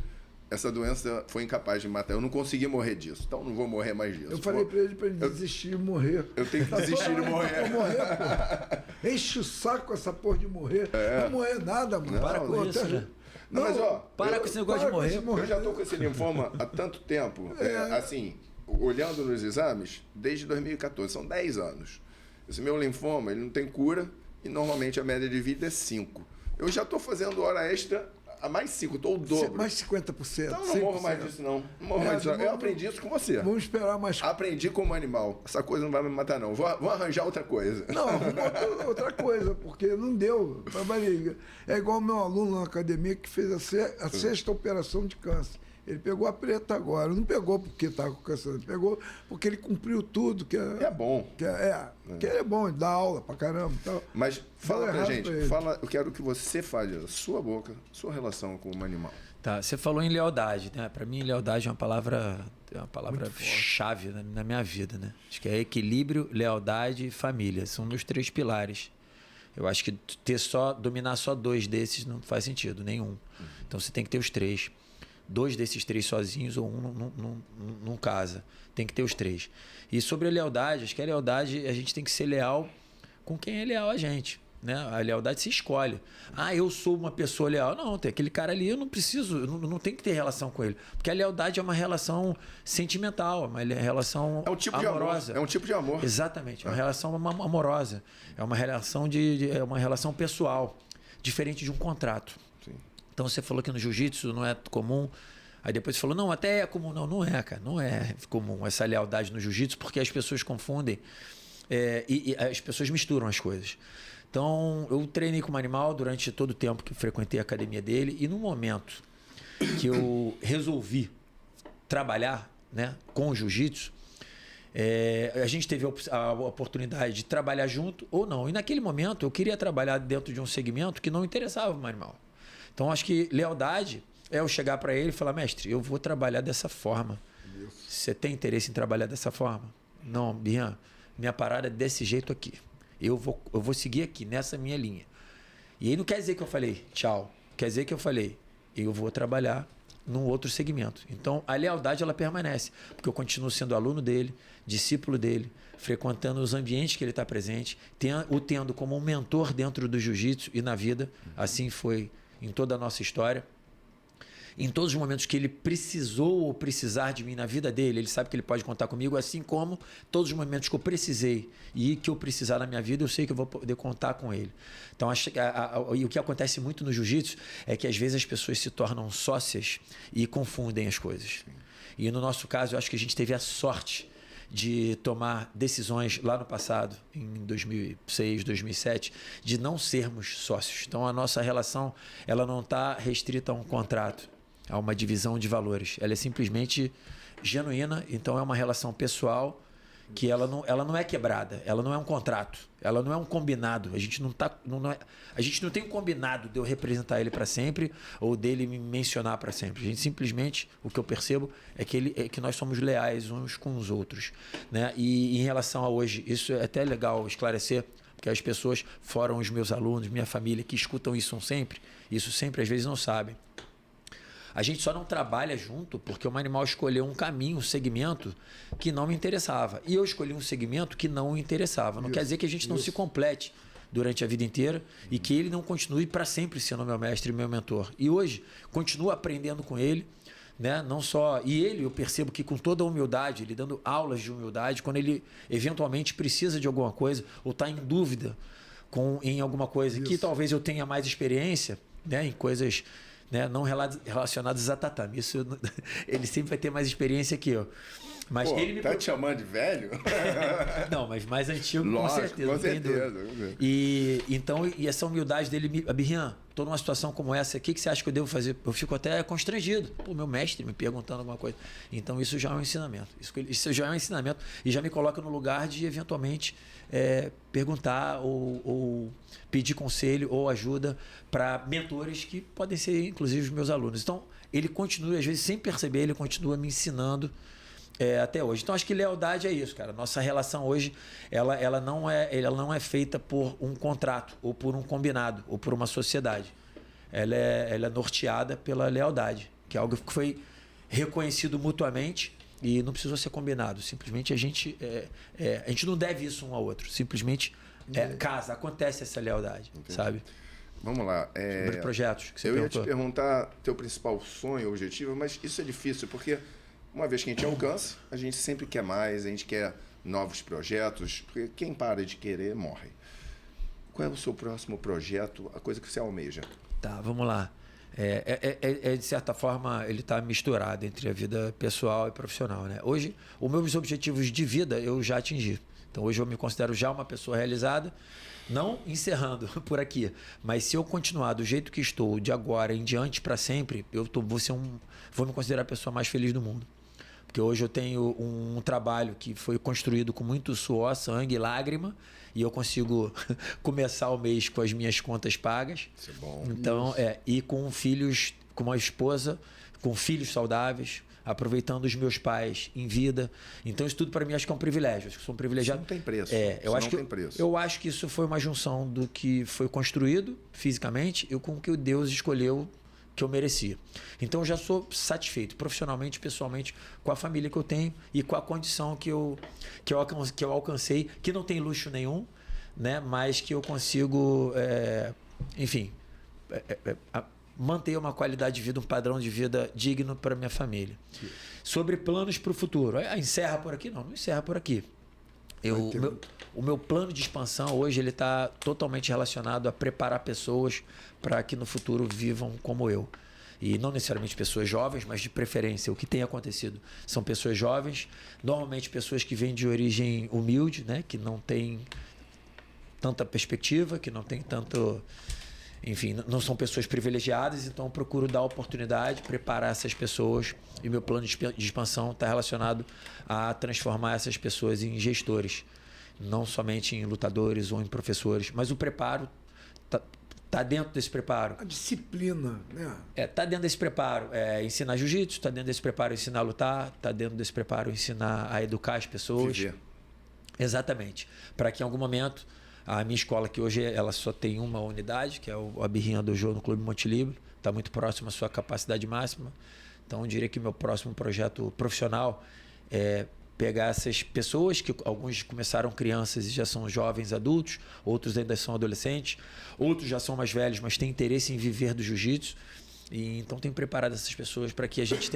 essa doença foi incapaz de matar. Eu não consegui morrer disso, então não vou morrer mais disso. Eu falei para ele desistir de morrer. Eu tenho que desistir de morrer. Vou morrer, pô. Enche o saco essa porra de morrer. Não morrer nada, mano. Para com isso, né? Não, mas para com esse negócio de morrer. Eu já tô com esse linfoma há tanto tempo. Assim, olhando nos exames, desde 2014, são 10 anos. Esse meu linfoma, ele não tem cura e normalmente a média de vida é 5. Eu já estou fazendo hora extra a mais 5, estou o dobro. Mais 50%. Então eu não morro mais disso, não. Não morro mais disso. Eu aprendi isso com você. Vamos esperar mais. Aprendi como animal. Essa coisa não vai me matar, não. Vou arranjar outra coisa. Não, outra coisa, porque não deu. É igual o meu aluno na academia que fez a sexta operação de câncer. Ele pegou a preta agora. Não pegou porque estava com câncer, ele pegou porque ele cumpriu tudo. Que é bom. Que ele é bom, ele dá aula pra caramba. Então, mas fala pra gente, eu quero que você fale da sua boca, sua relação com o animal. Tá, você falou em lealdade, né? Para mim, lealdade é uma palavra chave na minha vida, né? Acho que é equilíbrio, lealdade e família. São meus 3 pilares. Eu acho que dominar só 2 desses não faz sentido, nenhum. Então você tem que ter os 3. 2 desses 3 sozinhos ou um não casa. Tem que ter os 3. E sobre a lealdade, acho que a lealdade, a gente tem que ser leal com quem é leal a gente. Né? A lealdade se escolhe. Eu sou uma pessoa leal. Não, tem aquele cara ali, eu não preciso, não tem que ter relação com ele. Porque a lealdade é uma relação sentimental, uma relação amorosa. É um tipo de amor. Exatamente, é uma relação amorosa. É uma relação é uma relação pessoal, diferente de um contrato. Sim. Então você falou que no jiu-jitsu não é comum. Aí depois você falou, não, até é comum. Não é, cara. Não é comum essa lealdade no jiu-jitsu, porque as pessoas confundem e as pessoas misturam as coisas. Então, eu treinei com o animal durante todo o tempo que frequentei a academia dele. E no momento que eu resolvi trabalhar, né, com o jiu-jitsu, a gente teve a oportunidade de trabalhar junto ou não. E naquele momento eu queria trabalhar dentro de um segmento que não interessava o animal. Então, acho que lealdade é eu chegar para ele e falar, mestre, eu vou trabalhar dessa forma. Você tem interesse em trabalhar dessa forma? Não, Bian, minha parada é desse jeito aqui. Eu vou seguir aqui, nessa minha linha. E aí não quer dizer que eu falei tchau. Quer dizer que eu falei, eu vou trabalhar num outro segmento. Então, a lealdade, ela permanece. Porque eu continuo sendo aluno dele, discípulo dele, frequentando os ambientes que ele está presente, o tendo como um mentor dentro do jiu-jitsu e na vida. Assim foi em toda a nossa história. Em todos os momentos que ele precisou ou precisar de mim na vida dele, ele sabe que ele pode contar comigo, assim como todos os momentos que eu precisei e que eu precisar na minha vida, eu sei que eu vou poder contar com ele. Então, e o que acontece muito no jiu-jitsu é que às vezes as pessoas se tornam sócias e confundem as coisas. E no nosso caso, eu acho que a gente teve a sorte de tomar decisões lá no passado, em 2006, 2007, de não sermos sócios. Então, a nossa relação ela não está restrita a um contrato, a uma divisão de valores. Ela é simplesmente genuína, então é uma relação pessoal que ela não é quebrada, ela não é um contrato, ela não é um combinado. A gente a gente não tem um combinado de eu representar ele para sempre ou dele me mencionar para sempre. A gente simplesmente, o que eu percebo é que nós somos leais uns com os outros, né? E em relação a hoje, isso é até legal esclarecer, porque as pessoas, fora os meus alunos, minha família, que escutam isso sempre às vezes não sabem. A gente só não trabalha junto porque o animal escolheu um caminho, um segmento que não me interessava. E eu escolhi um segmento que não me interessava. Não quer dizer que a gente não se complete durante a vida inteira e que ele não continue para sempre sendo meu mestre e meu mentor. E hoje, continuo aprendendo com ele, né? Não só... E ele, eu percebo que com toda a humildade, ele dando aulas de humildade, quando ele eventualmente precisa de alguma coisa ou está em dúvida em alguma coisa que talvez eu tenha mais experiência, né? Em coisas... né, não relacionados a tatame. Isso, ele sempre vai ter mais experiência que eu. Mas ele me te chamando de velho? Não, mas mais antigo, lógico, com certeza. E então, essa humildade dele, Birrian, estou numa situação como essa, o que você acha que eu devo fazer? Eu fico até constrangido. Pô, meu mestre me perguntando alguma coisa. Então, isso já é um ensinamento. Isso já é um ensinamento e já me coloca no lugar de, eventualmente, perguntar ou pedir conselho ou ajuda para mentores que podem ser, inclusive, os meus alunos. Então, ele continua, às vezes, sem perceber, ele continua me ensinando até hoje. Então, acho que lealdade é isso, cara. Nossa relação hoje, ela não é feita por um contrato, ou por um combinado, ou por uma sociedade. Ela é norteada pela lealdade, que é algo que foi reconhecido mutuamente e não precisou ser combinado. Simplesmente a gente não deve isso um ao outro. Simplesmente acontece essa lealdade, sabe? Vamos lá. Sobre projetos que você perguntou. Eu ia te perguntar teu principal sonho, objetivo, mas isso é difícil, porque uma vez que a gente alcança, a gente sempre quer mais, a gente quer novos projetos, porque quem para de querer morre. Qual é o seu próximo projeto, a coisa que você almeja? Tá, vamos lá. De certa forma, ele está misturado entre a vida pessoal e profissional, né? Hoje, os meus objetivos de vida eu já atingi. Então, hoje eu me considero já uma pessoa realizada, não encerrando por aqui, mas se eu continuar do jeito que estou, de agora em diante para sempre, vou me considerar a pessoa mais feliz do mundo. Porque hoje eu tenho um trabalho que foi construído com muito suor, sangue e lágrima, e eu consigo começar o mês com as minhas contas pagas. Isso é bom. Então, e com filhos, com uma esposa, com filhos saudáveis, aproveitando os meus pais em vida. Então, isso tudo para mim acho que é um privilégio. Acho que sou um privilegiado. Isso não tem preço. Eu acho que isso foi uma junção do que foi construído fisicamente e com o que Deus escolheu que eu merecia. Então, eu já sou satisfeito profissionalmente, pessoalmente, com a família que eu tenho e com a condição que eu alcancei, que não tem luxo nenhum, né? Mas que eu consigo, manter uma qualidade de vida, um padrão de vida digno para minha família. Sobre planos para o futuro. Encerra por aqui? Não encerra por aqui. O meu plano de expansão hoje ele está totalmente relacionado a preparar pessoas para que no futuro vivam como eu. E não necessariamente pessoas jovens, mas de preferência. O que tem acontecido são pessoas jovens, normalmente pessoas que vêm de origem humilde, né? Que não tem tanta perspectiva, que não tem tanto... Enfim, não são pessoas privilegiadas, então eu procuro dar oportunidade, preparar essas pessoas e meu plano de expansão está relacionado a transformar essas pessoas em gestores, não somente em lutadores ou em professores, mas o preparo tá dentro desse preparo. A disciplina, né? Tá dentro desse preparo. Ensinar jiu-jitsu, tá dentro desse preparo ensinar a lutar, tá dentro desse preparo ensinar a educar as pessoas. Viver. Exatamente. Para que em algum momento a minha escola, que hoje ela só tem uma unidade, que é o Abirrinha Dojo no Clube Monte Livre, está muito próximo à sua capacidade máxima. Então, eu diria que meu próximo projeto profissional é pegar essas pessoas, que alguns começaram crianças e já são jovens adultos, outros ainda são adolescentes, outros já são mais velhos, mas têm interesse em viver do jiu-jitsu. E então, tenho preparado essas pessoas para que a gente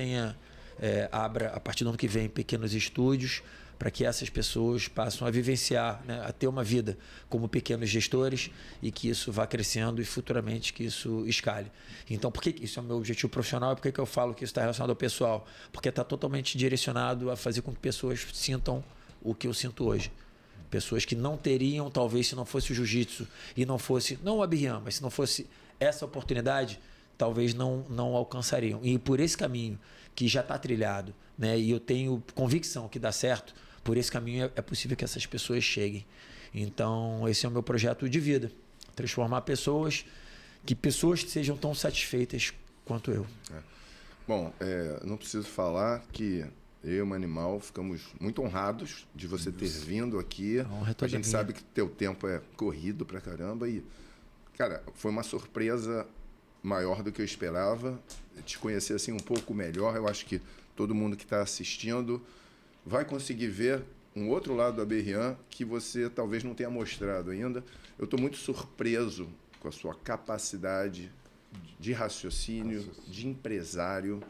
abra, a partir do ano que vem, pequenos estúdios, para que essas pessoas passem a vivenciar, né, a ter uma vida como pequenos gestores e que isso vá crescendo e futuramente que isso escale. Então, por que isso é o meu objetivo profissional e por que eu falo que isso está relacionado ao pessoal? Porque está totalmente direcionado a fazer com que pessoas sintam o que eu sinto hoje. Pessoas que não teriam, talvez, se não fosse o jiu-jitsu e não fosse, não o Abirrian, mas se não fosse essa oportunidade, talvez não alcançariam. E por esse caminho que já está trilhado, né, e eu tenho convicção que dá certo, por esse caminho é possível que essas pessoas cheguem. Então, esse é o meu projeto de vida. Transformar pessoas que sejam tão satisfeitas quanto eu. Bom, não preciso falar que eu e o Manimal ficamos muito honrados de você ter vindo aqui. A gente sabe que teu tempo é corrido pra caramba e, cara, foi uma surpresa maior do que eu esperava. Te conhecer assim um pouco melhor, eu acho que todo mundo que está assistindo vai conseguir ver um outro lado do Abirrian que você talvez não tenha mostrado ainda. Eu estou muito surpreso com a sua capacidade de raciocínio, de empresário,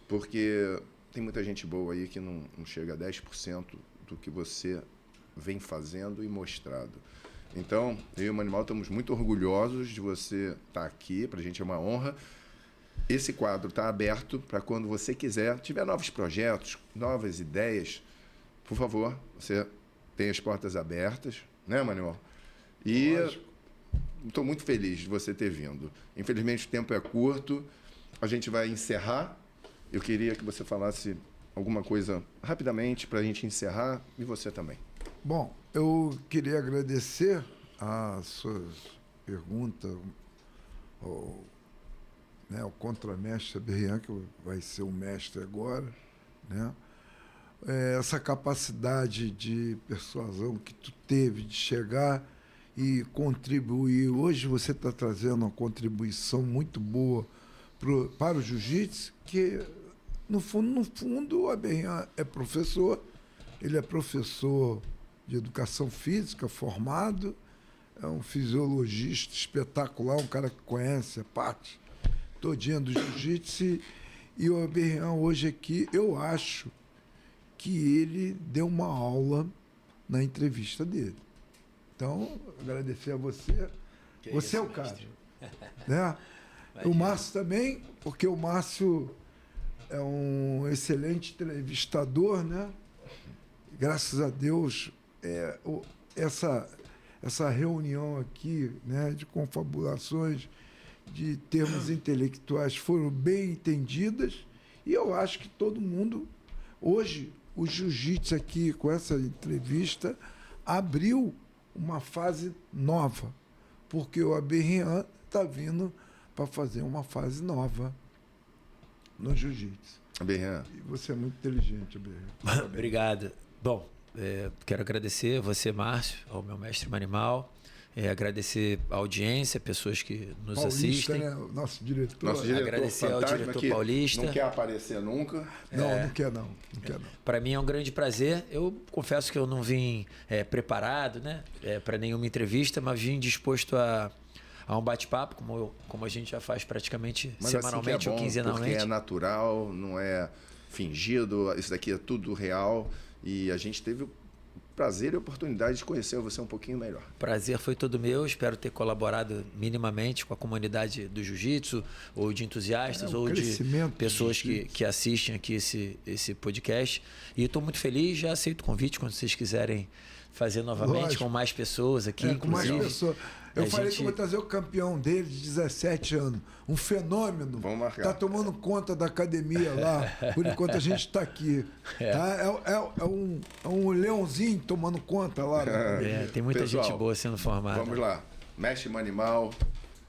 porque tem muita gente boa aí que não chega a 10% do que você vem fazendo e mostrado. Então, eu e o Manimal estamos muito orgulhosos de você estar aqui, para a gente é uma honra. Esse quadro está aberto para quando você quiser, tiver novos projetos, novas ideias, por favor, você tem as portas abertas, né, Manuel? E estou muito feliz de você ter vindo. Infelizmente, o tempo é curto, a gente vai encerrar. Eu queria que você falasse alguma coisa rapidamente para a gente encerrar e você também. Bom, eu queria agradecer as suas perguntas, o contramestre Abirrian, que vai ser o mestre agora, né? Essa capacidade de persuasão que tu teve de chegar e contribuir. Hoje você está trazendo uma contribuição muito boa para o jiu-jitsu, que, no fundo, o Abirrian é professor, ele é professor de educação física, formado, é um fisiologista espetacular, um cara que conhece a parte todinha do jiu-jitsu E o Aberrian hoje aqui, eu acho que ele deu uma aula na entrevista dele. Então, agradecer a você. Que você isso, é o cara. mestre. Né? O Márcio também, porque o Márcio é um excelente entrevistador, né? Graças a Deus, essa reunião aqui, né, de confabulações, de termos intelectuais foram bem entendidas, e eu acho que todo mundo, hoje, o jiu-jitsu aqui, com essa entrevista, abriu uma fase nova, porque o Aberrian está vindo para fazer uma fase nova no jiu-jitsu. Aberrian. E você é muito inteligente, Aberrian. Obrigado. Bom, quero agradecer a você, Márcio, ao meu mestre Manimal, agradecer a audiência, pessoas que nos Paulista, assistem. né? Nosso diretor. Nosso diretor Agradecer ao fantasma diretor que Paulista. não quer aparecer nunca. Não, não quer não. Não quer não. Para mim é um grande prazer. Eu confesso que eu não vim preparado, né, para nenhuma entrevista, mas vim disposto a um bate-papo, como a gente já faz praticamente Mas semanalmente assim que é ou bom, quinzenalmente. porque é natural, não é fingido, isso daqui é tudo real. E a gente teve o prazer e a oportunidade de conhecer você um pouquinho melhor. Prazer foi todo meu. Espero ter colaborado minimamente com a comunidade do jiu-jitsu, ou de entusiastas, ou de pessoas que assistem aqui esse podcast. E estou muito feliz, já aceito o convite quando vocês quiserem fazer novamente. Lógico. Com mais pessoas aqui, com mais pessoas. Eu falei gente... que eu vou trazer o campeão dele de 17 anos. Um fenômeno. Vamos marcar. Está tomando conta da academia lá. Por enquanto a gente está aqui. Tá? É um leãozinho tomando conta lá. Tem muita Pessoal, gente boa sendo formada. Vamos lá. Mestre Manimal,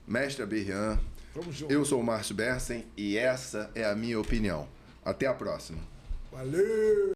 mestre Aberrian. Vamos junto. Eu sou o Márcio Bersen e essa é a minha opinião. Até a próxima. Valeu!